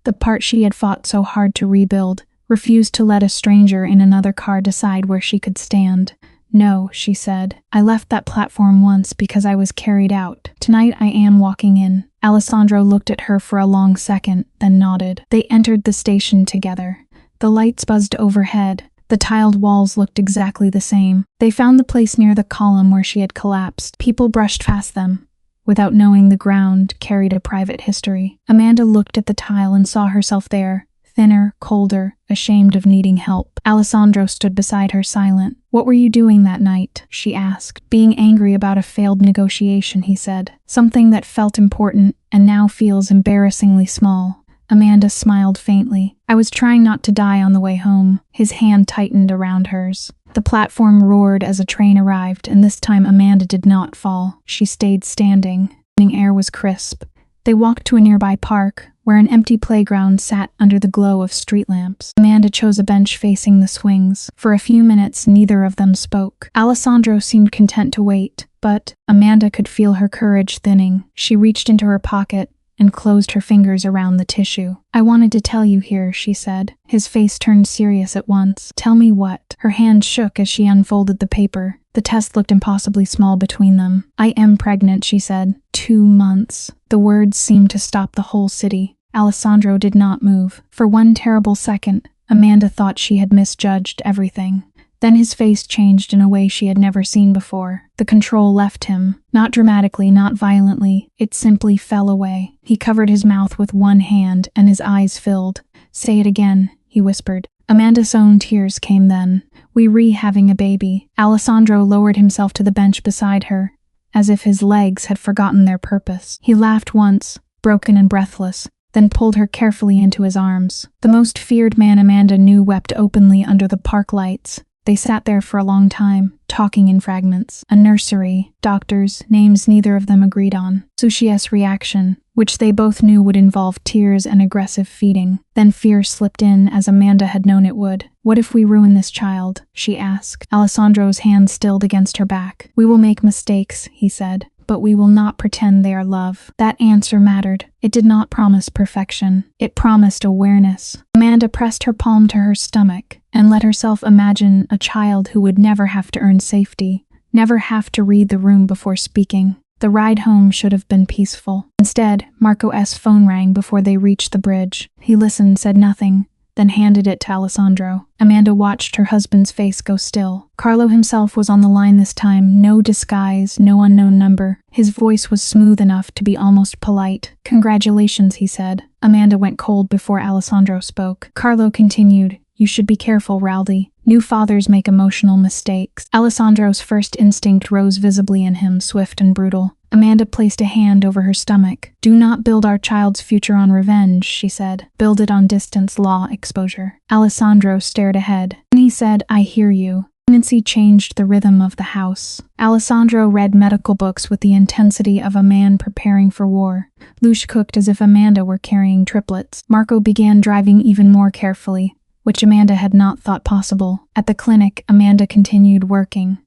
the part she had fought so hard to rebuild, refused to let a stranger in another car decide where she could stand. "No," she said. "I left that platform once because I was carried out. Tonight I am walking in." Alessandro looked at her for a long second, then nodded. They entered the station together. The lights buzzed overhead. The tiled walls looked exactly the same. They found the place near the column where she had collapsed. People brushed past them, without knowing the ground carried a private history. Amanda looked at the tile and saw herself there, thinner, colder, ashamed of needing help. Alessandro stood beside her, silent. "What were you doing that night?" she asked. "Being angry about a failed negotiation," he said. "Something that felt important and now feels embarrassingly small." Amanda smiled faintly. "I was trying not to die on the way home." His hand tightened around hers. The platform roared as a train arrived, and this time Amanda did not fall. She stayed standing. The air was crisp. They walked to a nearby park, where an empty playground sat under the glow of street lamps. Amanda chose a bench facing the swings. For a few minutes, neither of them spoke. Alessandro seemed content to wait, but Amanda could feel her courage thinning. She reached into her pocket and closed her fingers around the tissue. "I wanted to tell you here," she said. His face turned serious at once. "Tell me what?" Her hand shook as she unfolded the paper. The test looked impossibly small between them. "I am pregnant," she said. 2 months. The words seemed to stop the whole city. Alessandro did not move. For one terrible second, Amanda thought she had misjudged everything. Then his face changed in a way she had never seen before. The control left him. Not dramatically, not violently. It simply fell away. He covered his mouth with one hand, and his eyes filled. "Say it again," he whispered. Amanda's own tears came then. "We having a baby." Alessandro lowered himself to the bench beside her, as if his legs had forgotten their purpose. He laughed once, broken and breathless, then pulled her carefully into his arms. The most feared man Amanda knew wept openly under the park lights. They sat there for a long time, talking in fragments. A nursery, doctors, names neither of them agreed on. Sushi's reaction, which they both knew would involve tears and aggressive feeding. Then fear slipped in, as Amanda had known it would. "What if we ruin this child?" she asked. Alessandro's hand stilled against her back. "We will make mistakes," he said, "but we will not pretend they are love." That answer mattered. It did not promise perfection. It promised awareness. Amanda pressed her palm to her stomach and let herself imagine a child who would never have to earn safety, never have to read the room before speaking. The ride home should have been peaceful. Instead, Marco's phone rang before they reached the bridge. He listened, said nothing, then handed it to Alessandro. Amanda watched her husband's face go still. Carlo himself was on the line this time, no disguise, no unknown number. His voice was smooth enough to be almost polite. "Congratulations," he said. Amanda went cold before Alessandro spoke. Carlo continued, "You should be careful, Raldi. New fathers make emotional mistakes." Alessandro's first instinct rose visibly in him, swift and brutal. Amanda placed a hand over her stomach. "Do not build our child's future on revenge," she said. "Build it on distance, law, exposure." Alessandro stared ahead. Then he said, "I hear you." Pregnancy changed the rhythm of the house. Alessandro read medical books with the intensity of a man preparing for war. Lush cooked as if Amanda were carrying triplets. Marco began driving even more carefully, which Amanda had not thought possible. At the clinic, Amanda continued working,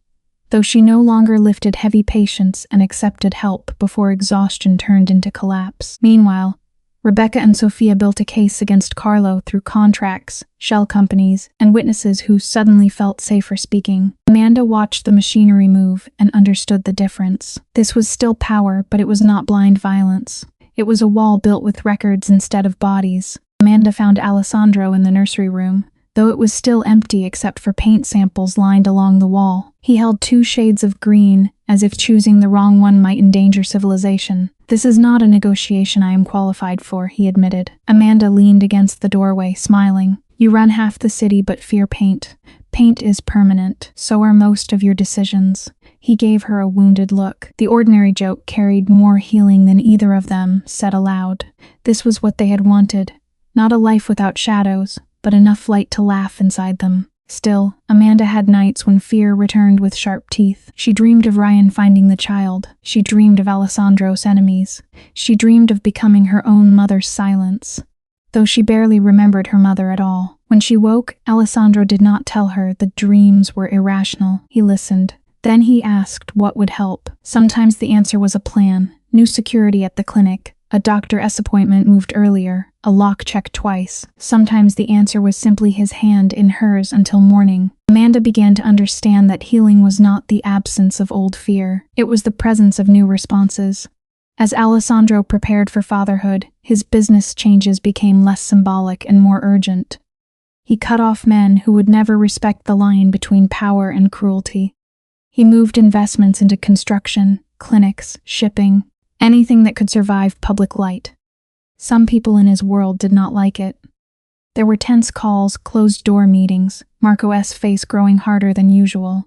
though she no longer lifted heavy patients and accepted help before exhaustion turned into collapse. Meanwhile, Rebecca and Sophia built a case against Carlo through contracts, shell companies, and witnesses who suddenly felt safer speaking. Amanda watched the machinery move and understood the difference. This was still power, but it was not blind violence. It was a wall built with records instead of bodies. Amanda found Alessandro in the nursery room, though it was still empty except for paint samples lined along the wall. He held 2 shades of green, as if choosing the wrong one might endanger civilization. "This is not a negotiation I am qualified for," he admitted. Amanda leaned against the doorway, smiling. "You run half the city but fear paint. Paint is permanent. So are most of your decisions." He gave her a wounded look. The ordinary joke carried more healing than either of them said aloud. This was what they had wanted. Not a life without shadows, but enough light to laugh inside them. Still, Amanda had nights when fear returned with sharp teeth. She dreamed of Ryan finding the child. She dreamed of Alessandro's enemies. She dreamed of becoming her own mother's silence, though she barely remembered her mother at all. When she woke, Alessandro did not tell her the dreams were irrational. He listened. Then he asked what would help. Sometimes the answer was a plan, new security at the clinic, a doctor's appointment moved earlier, a lock checked twice. Sometimes the answer was simply his hand in hers until morning. Amanda began to understand that healing was not the absence of old fear. It was the presence of new responses. As Alessandro prepared for fatherhood, his business changes became less symbolic and more urgent. He cut off men who would never respect the line between power and cruelty. He moved investments into construction, clinics, shipping, anything that could survive public light. Some people in his world did not like it. There were tense calls, closed-door meetings, Marco's face growing harder than usual.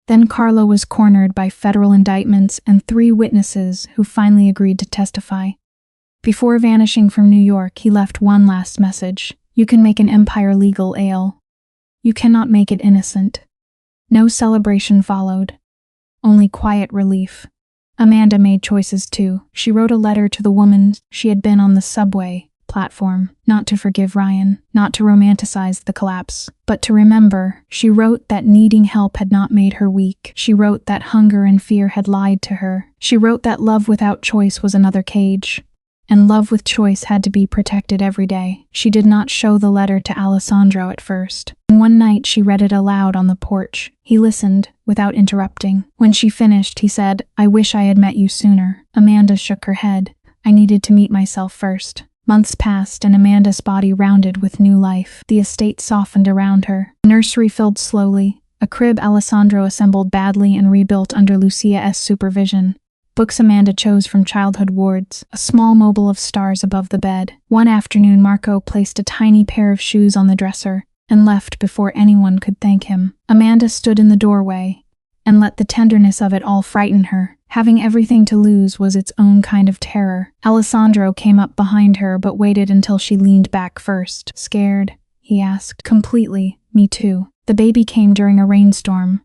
Then Carlo was cornered by federal indictments and 3 witnesses who finally agreed to testify. Before vanishing from New York, he left one last message. "You can make an empire legal, Ale. You cannot make it innocent." No celebration followed, only quiet relief. Amanda made choices too. She wrote a letter to the woman she had been on the subway, platform, not to forgive Ryan, not to romanticize the collapse, but to remember. She wrote that needing help had not made her weak. She wrote that hunger and fear had lied to her. She wrote that love without choice was another cage, and love with choice had to be protected every day. She did not show the letter to Alessandro at first. One night she read it aloud on the porch. He listened, without interrupting. When she finished, he said, "I wish I had met you sooner." Amanda shook her head. "I needed to meet myself first." Months passed and Amanda's body rounded with new life. The estate softened around her. The nursery filled slowly. A crib Alessandro assembled badly and rebuilt under Lucia's supervision. Books Amanda chose from childhood wards, a small mobile of stars above the bed. One afternoon, Marco placed a tiny pair of shoes on the dresser and left before anyone could thank him. Amanda stood in the doorway and let the tenderness of it all frighten her. Having everything to lose was its own kind of terror. Alessandro came up behind her but waited until she leaned back first. "Scared?" he asked. "Completely. Me too." The baby came during a rainstorm,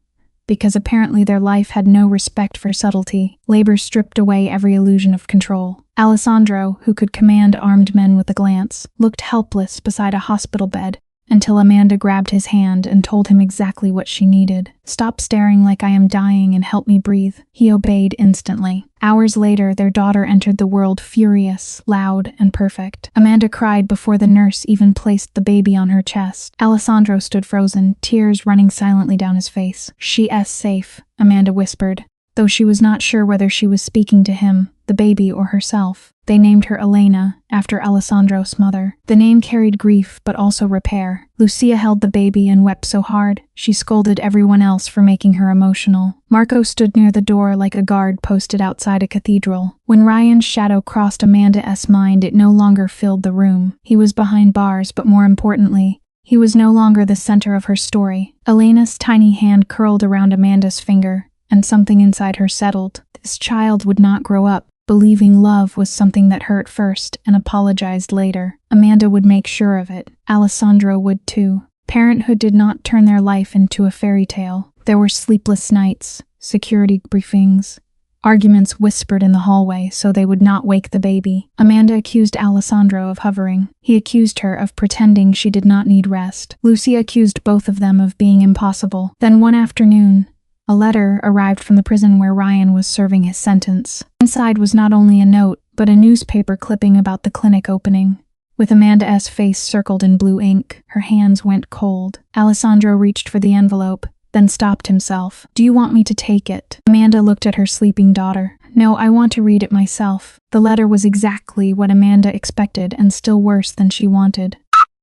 because apparently their life had no respect for subtlety. Labor stripped away every illusion of control. Alessandro, who could command armed men with a glance, looked helpless beside a hospital bed until Amanda grabbed his hand and told him exactly what she needed. "Stop staring like I am dying and help me breathe." He obeyed instantly. Hours later, their daughter entered the world furious, loud, and perfect. Amanda cried before the nurse even placed the baby on her chest. Alessandro stood frozen, tears running silently down his face. "She's safe," Amanda whispered, though she was not sure whether she was speaking to him, the baby, or herself. They named her Elena, after Alessandro's mother. The name carried grief, but also repair. Lucia held the baby and wept so hard, she scolded everyone else for making her emotional. Marco stood near the door like a guard posted outside a cathedral. When Ryan's shadow crossed Amanda's mind, it no longer filled the room. He was behind bars, but more importantly, he was no longer the center of her story. Elena's tiny hand curled around Amanda's finger, and something inside her settled. This child would not grow up believing love was something that hurt first and apologized later. Amanda would make sure of it. Alessandro would too. Parenthood did not turn their life into a fairy tale. There were sleepless nights, security briefings, arguments whispered in the hallway so they would not wake the baby. Amanda accused Alessandro of hovering. He accused her of pretending she did not need rest. Lucia accused both of them of being impossible. Then one afternoon, a letter arrived from the prison where Ryan was serving his sentence. Inside was not only a note, but a newspaper clipping about the clinic opening. With Amanda's face circled in blue ink, her hands went cold. Alessandro reached for the envelope, then stopped himself. "Do you want me to take it?" Amanda looked at her sleeping daughter. "No, I want to read it myself." The letter was exactly what Amanda expected and still worse than she wanted.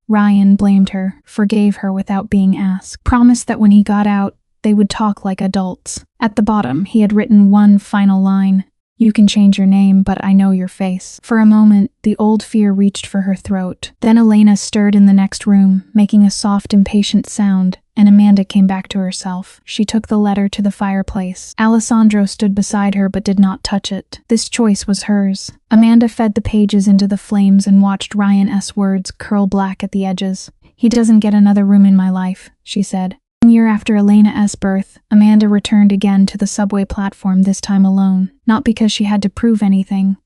Ryan blamed her, forgave her without being asked, promised that when he got out, they would talk like adults. At the bottom, he had written one final line: "You can change your name, but I know your face." For a moment, the old fear reached for her throat. Then Elena stirred in the next room, making a soft, impatient sound, and Amanda came back to herself. She took the letter to the fireplace. Alessandro stood beside her but did not touch it. This choice was hers. Amanda fed the pages into the flames and watched Ryan's words curl black at the edges. "He doesn't get another room in my life," she said. 1 year after Elena's birth, Amanda returned again to the subway platform, this time alone. Not because she had to prove anything,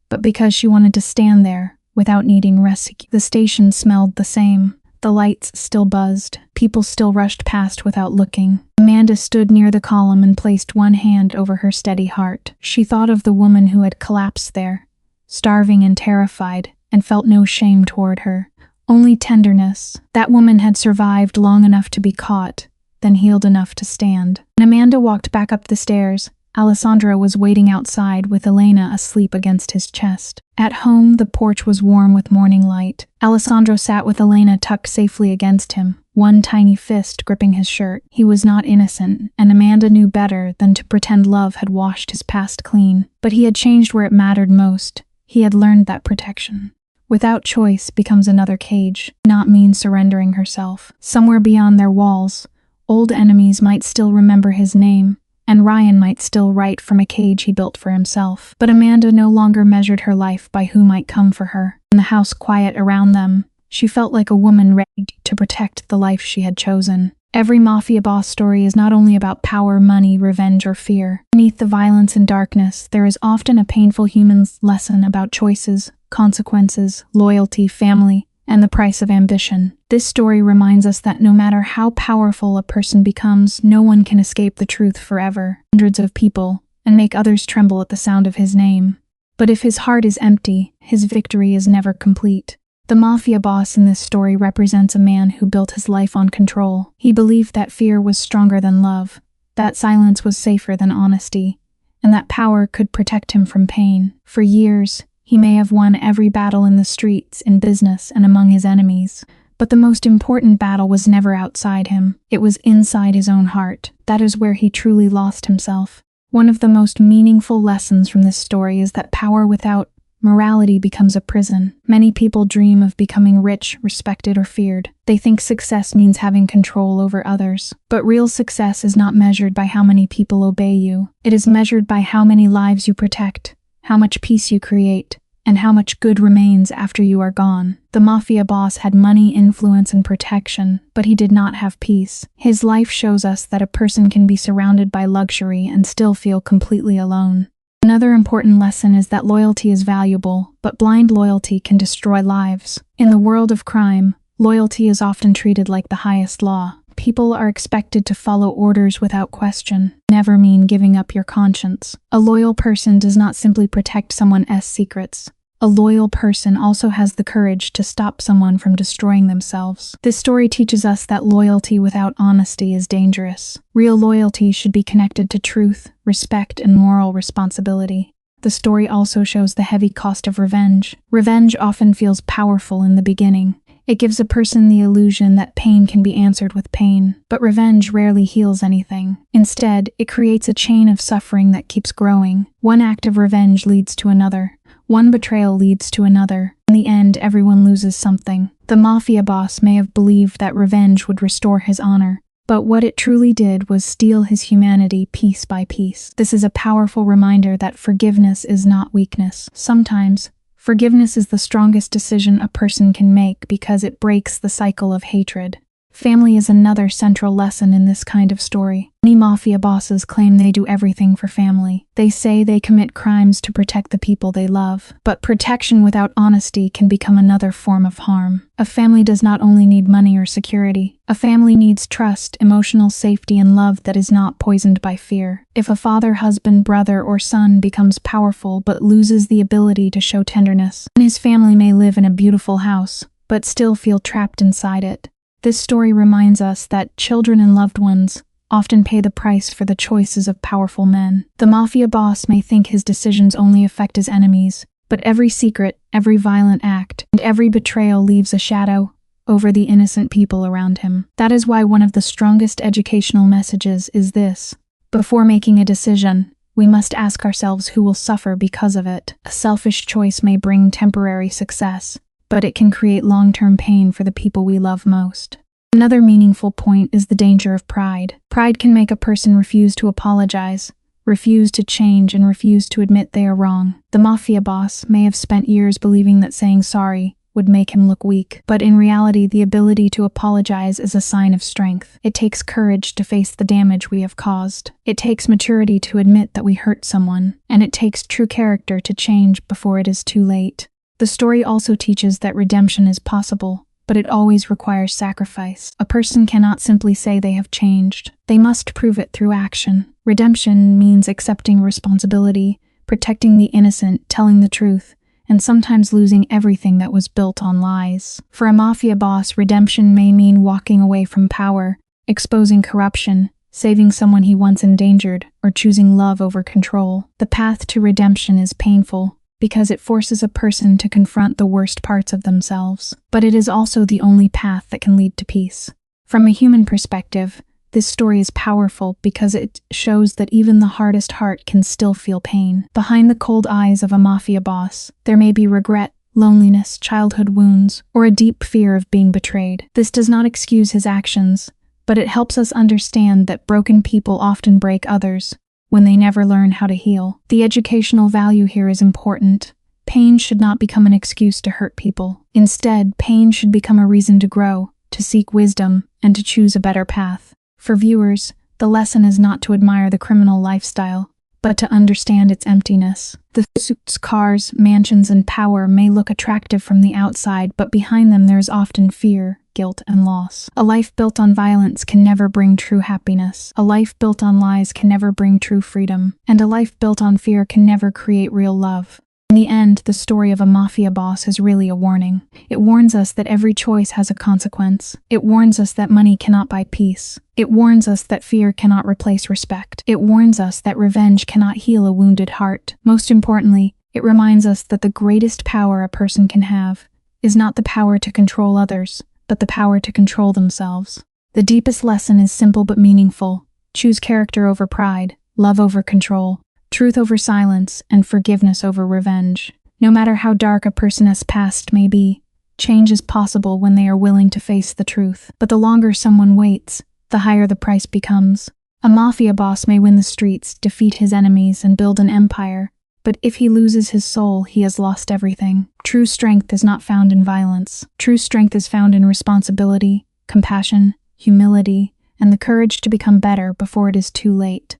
but because she wanted to stand there, without needing rescue. The station smelled the same. The lights still buzzed. People still rushed past without looking. Amanda stood near the column and placed one hand over her steady heart. She thought of the woman who had collapsed there, starving and terrified, and felt no shame toward her. Only tenderness. That woman had survived long enough to be caught, then healed enough to stand. When Amanda walked back up the stairs, Alessandro was waiting outside with Elena asleep against his chest. At home, the porch was warm with morning light. Alessandro sat with Elena tucked safely against him, one tiny fist gripping his shirt. He was not innocent, and Amanda knew better than to pretend love had washed his past clean. But he had changed where it mattered most. He had learned that protection without choice becomes another cage, not mean surrendering herself. Somewhere beyond their walls, old enemies might still remember his name, and Ryan might still write from a cage he built for himself. But Amanda no longer measured her life by who might come for her. In the house quiet around them, she felt like a woman ready to protect the life she had chosen. Every mafia boss story is not only about power, money, revenge, or fear. Beneath the violence and darkness, there is often a painful human lesson about choices, consequences, loyalty, family, and the price of ambition. This story reminds us that no matter how powerful a person becomes, no one can escape the truth forever. Hundreds of people, and make others tremble at the sound of his name. But if his heart is empty, his victory is never complete. The mafia boss in this story represents a man who built his life on control. He believed that fear was stronger than love, that silence was safer than honesty, and that power could protect him from pain. For years, he may have won every battle in the streets, in business, and among his enemies. But the most important battle was never outside him. It was inside his own heart. That is where he truly lost himself. One of the most meaningful lessons from this story is that power without morality becomes a prison. Many people dream of becoming rich, respected, or feared. They think success means having control over others. But real success is not measured by how many people obey you. It is measured by how many lives you protect, how much peace you create, and how much good remains after you are gone. The mafia boss had money, influence, and protection, but he did not have peace. His life shows us that a person can be surrounded by luxury and still feel completely alone. Another important lesson is that loyalty is valuable, but blind loyalty can destroy lives. In the world of crime, loyalty is often treated like the highest law. People are expected to follow orders without question. Never mean giving up your conscience. A loyal person does not simply protect someone else's secrets. A loyal person also has the courage to stop someone from destroying themselves. This story teaches us that loyalty without honesty is dangerous. Real loyalty should be connected to truth, respect, and moral responsibility. The story also shows the heavy cost of revenge. Revenge often feels powerful in the beginning. It gives a person the illusion that pain can be answered with pain, but revenge rarely heals anything. Instead, it creates a chain of suffering that keeps growing. One act of revenge leads to another. One betrayal leads to another. In the end, everyone loses something. The mafia boss may have believed that revenge would restore his honor, but what it truly did was steal his humanity piece by piece. This is a powerful reminder that forgiveness is not weakness. Sometimes, forgiveness is the strongest decision a person can make because it breaks the cycle of hatred. Family is another central lesson in this kind of story. Many mafia bosses claim they do everything for family. They say they commit crimes to protect the people they love. But protection without honesty can become another form of harm. A family does not only need money or security. A family needs trust, emotional safety, and love that is not poisoned by fear. If a father, husband, brother, or son becomes powerful but loses the ability to show tenderness, then his family may live in a beautiful house, but still feel trapped inside it. This story reminds us that children and loved ones often pay the price for the choices of powerful men. The mafia boss may think his decisions only affect his enemies, but every secret, every violent act, and every betrayal leaves a shadow over the innocent people around him. That is why one of the strongest educational messages is this: before making a decision, we must ask ourselves who will suffer because of it. A selfish choice may bring temporary success, but it can create long-term pain for the people we love most. Another meaningful point is the danger of pride. Pride can make a person refuse to apologize, refuse to change, and refuse to admit they are wrong. The mafia boss may have spent years believing that saying sorry would make him look weak, but in reality, the ability to apologize is a sign of strength. It takes courage to face the damage we have caused. It takes maturity to admit that we hurt someone, and it takes true character to change before it is too late. The story also teaches that redemption is possible, but it always requires sacrifice. A person cannot simply say they have changed. They must prove it through action. Redemption means accepting responsibility, protecting the innocent, telling the truth, and sometimes losing everything that was built on lies. For a mafia boss, redemption may mean walking away from power, exposing corruption, saving someone he once endangered, or choosing love over control. The path to redemption is painful, because it forces a person to confront the worst parts of themselves. But it is also the only path that can lead to peace. From a human perspective, this story is powerful because it shows that even the hardest heart can still feel pain. Behind the cold eyes of a mafia boss, there may be regret, loneliness, childhood wounds, or a deep fear of being betrayed. This does not excuse his actions, but it helps us understand that broken people often break others when they never learn how to heal. The educational value here is important. Pain should not become an excuse to hurt people. Instead, pain should become a reason to grow, to seek wisdom, and to choose a better path. For viewers, the lesson is not to admire the criminal lifestyle, but to understand its emptiness. The suits, cars, mansions, and power may look attractive from the outside, but behind them there is often fear, guilt, and loss. A life built on violence can never bring true happiness. A life built on lies can never bring true freedom. And a life built on fear can never create real love. In the end, the story of a mafia boss is really a warning. It warns us that every choice has a consequence. It warns us that money cannot buy peace. It warns us that fear cannot replace respect. It warns us that revenge cannot heal a wounded heart. Most importantly, it reminds us that the greatest power a person can have is not the power to control others, but the power to control themselves. The deepest lesson is simple but meaningful. Choose character over pride, love over control, truth over silence, and forgiveness over revenge. No matter how dark a person's past may be, change is possible when they are willing to face the truth. But the longer someone waits, the higher the price becomes. A mafia boss may win the streets, defeat his enemies, and build an empire, but if he loses his soul, he has lost everything. True strength is not found in violence. True strength is found in responsibility, compassion, humility, and the courage to become better before it is too late.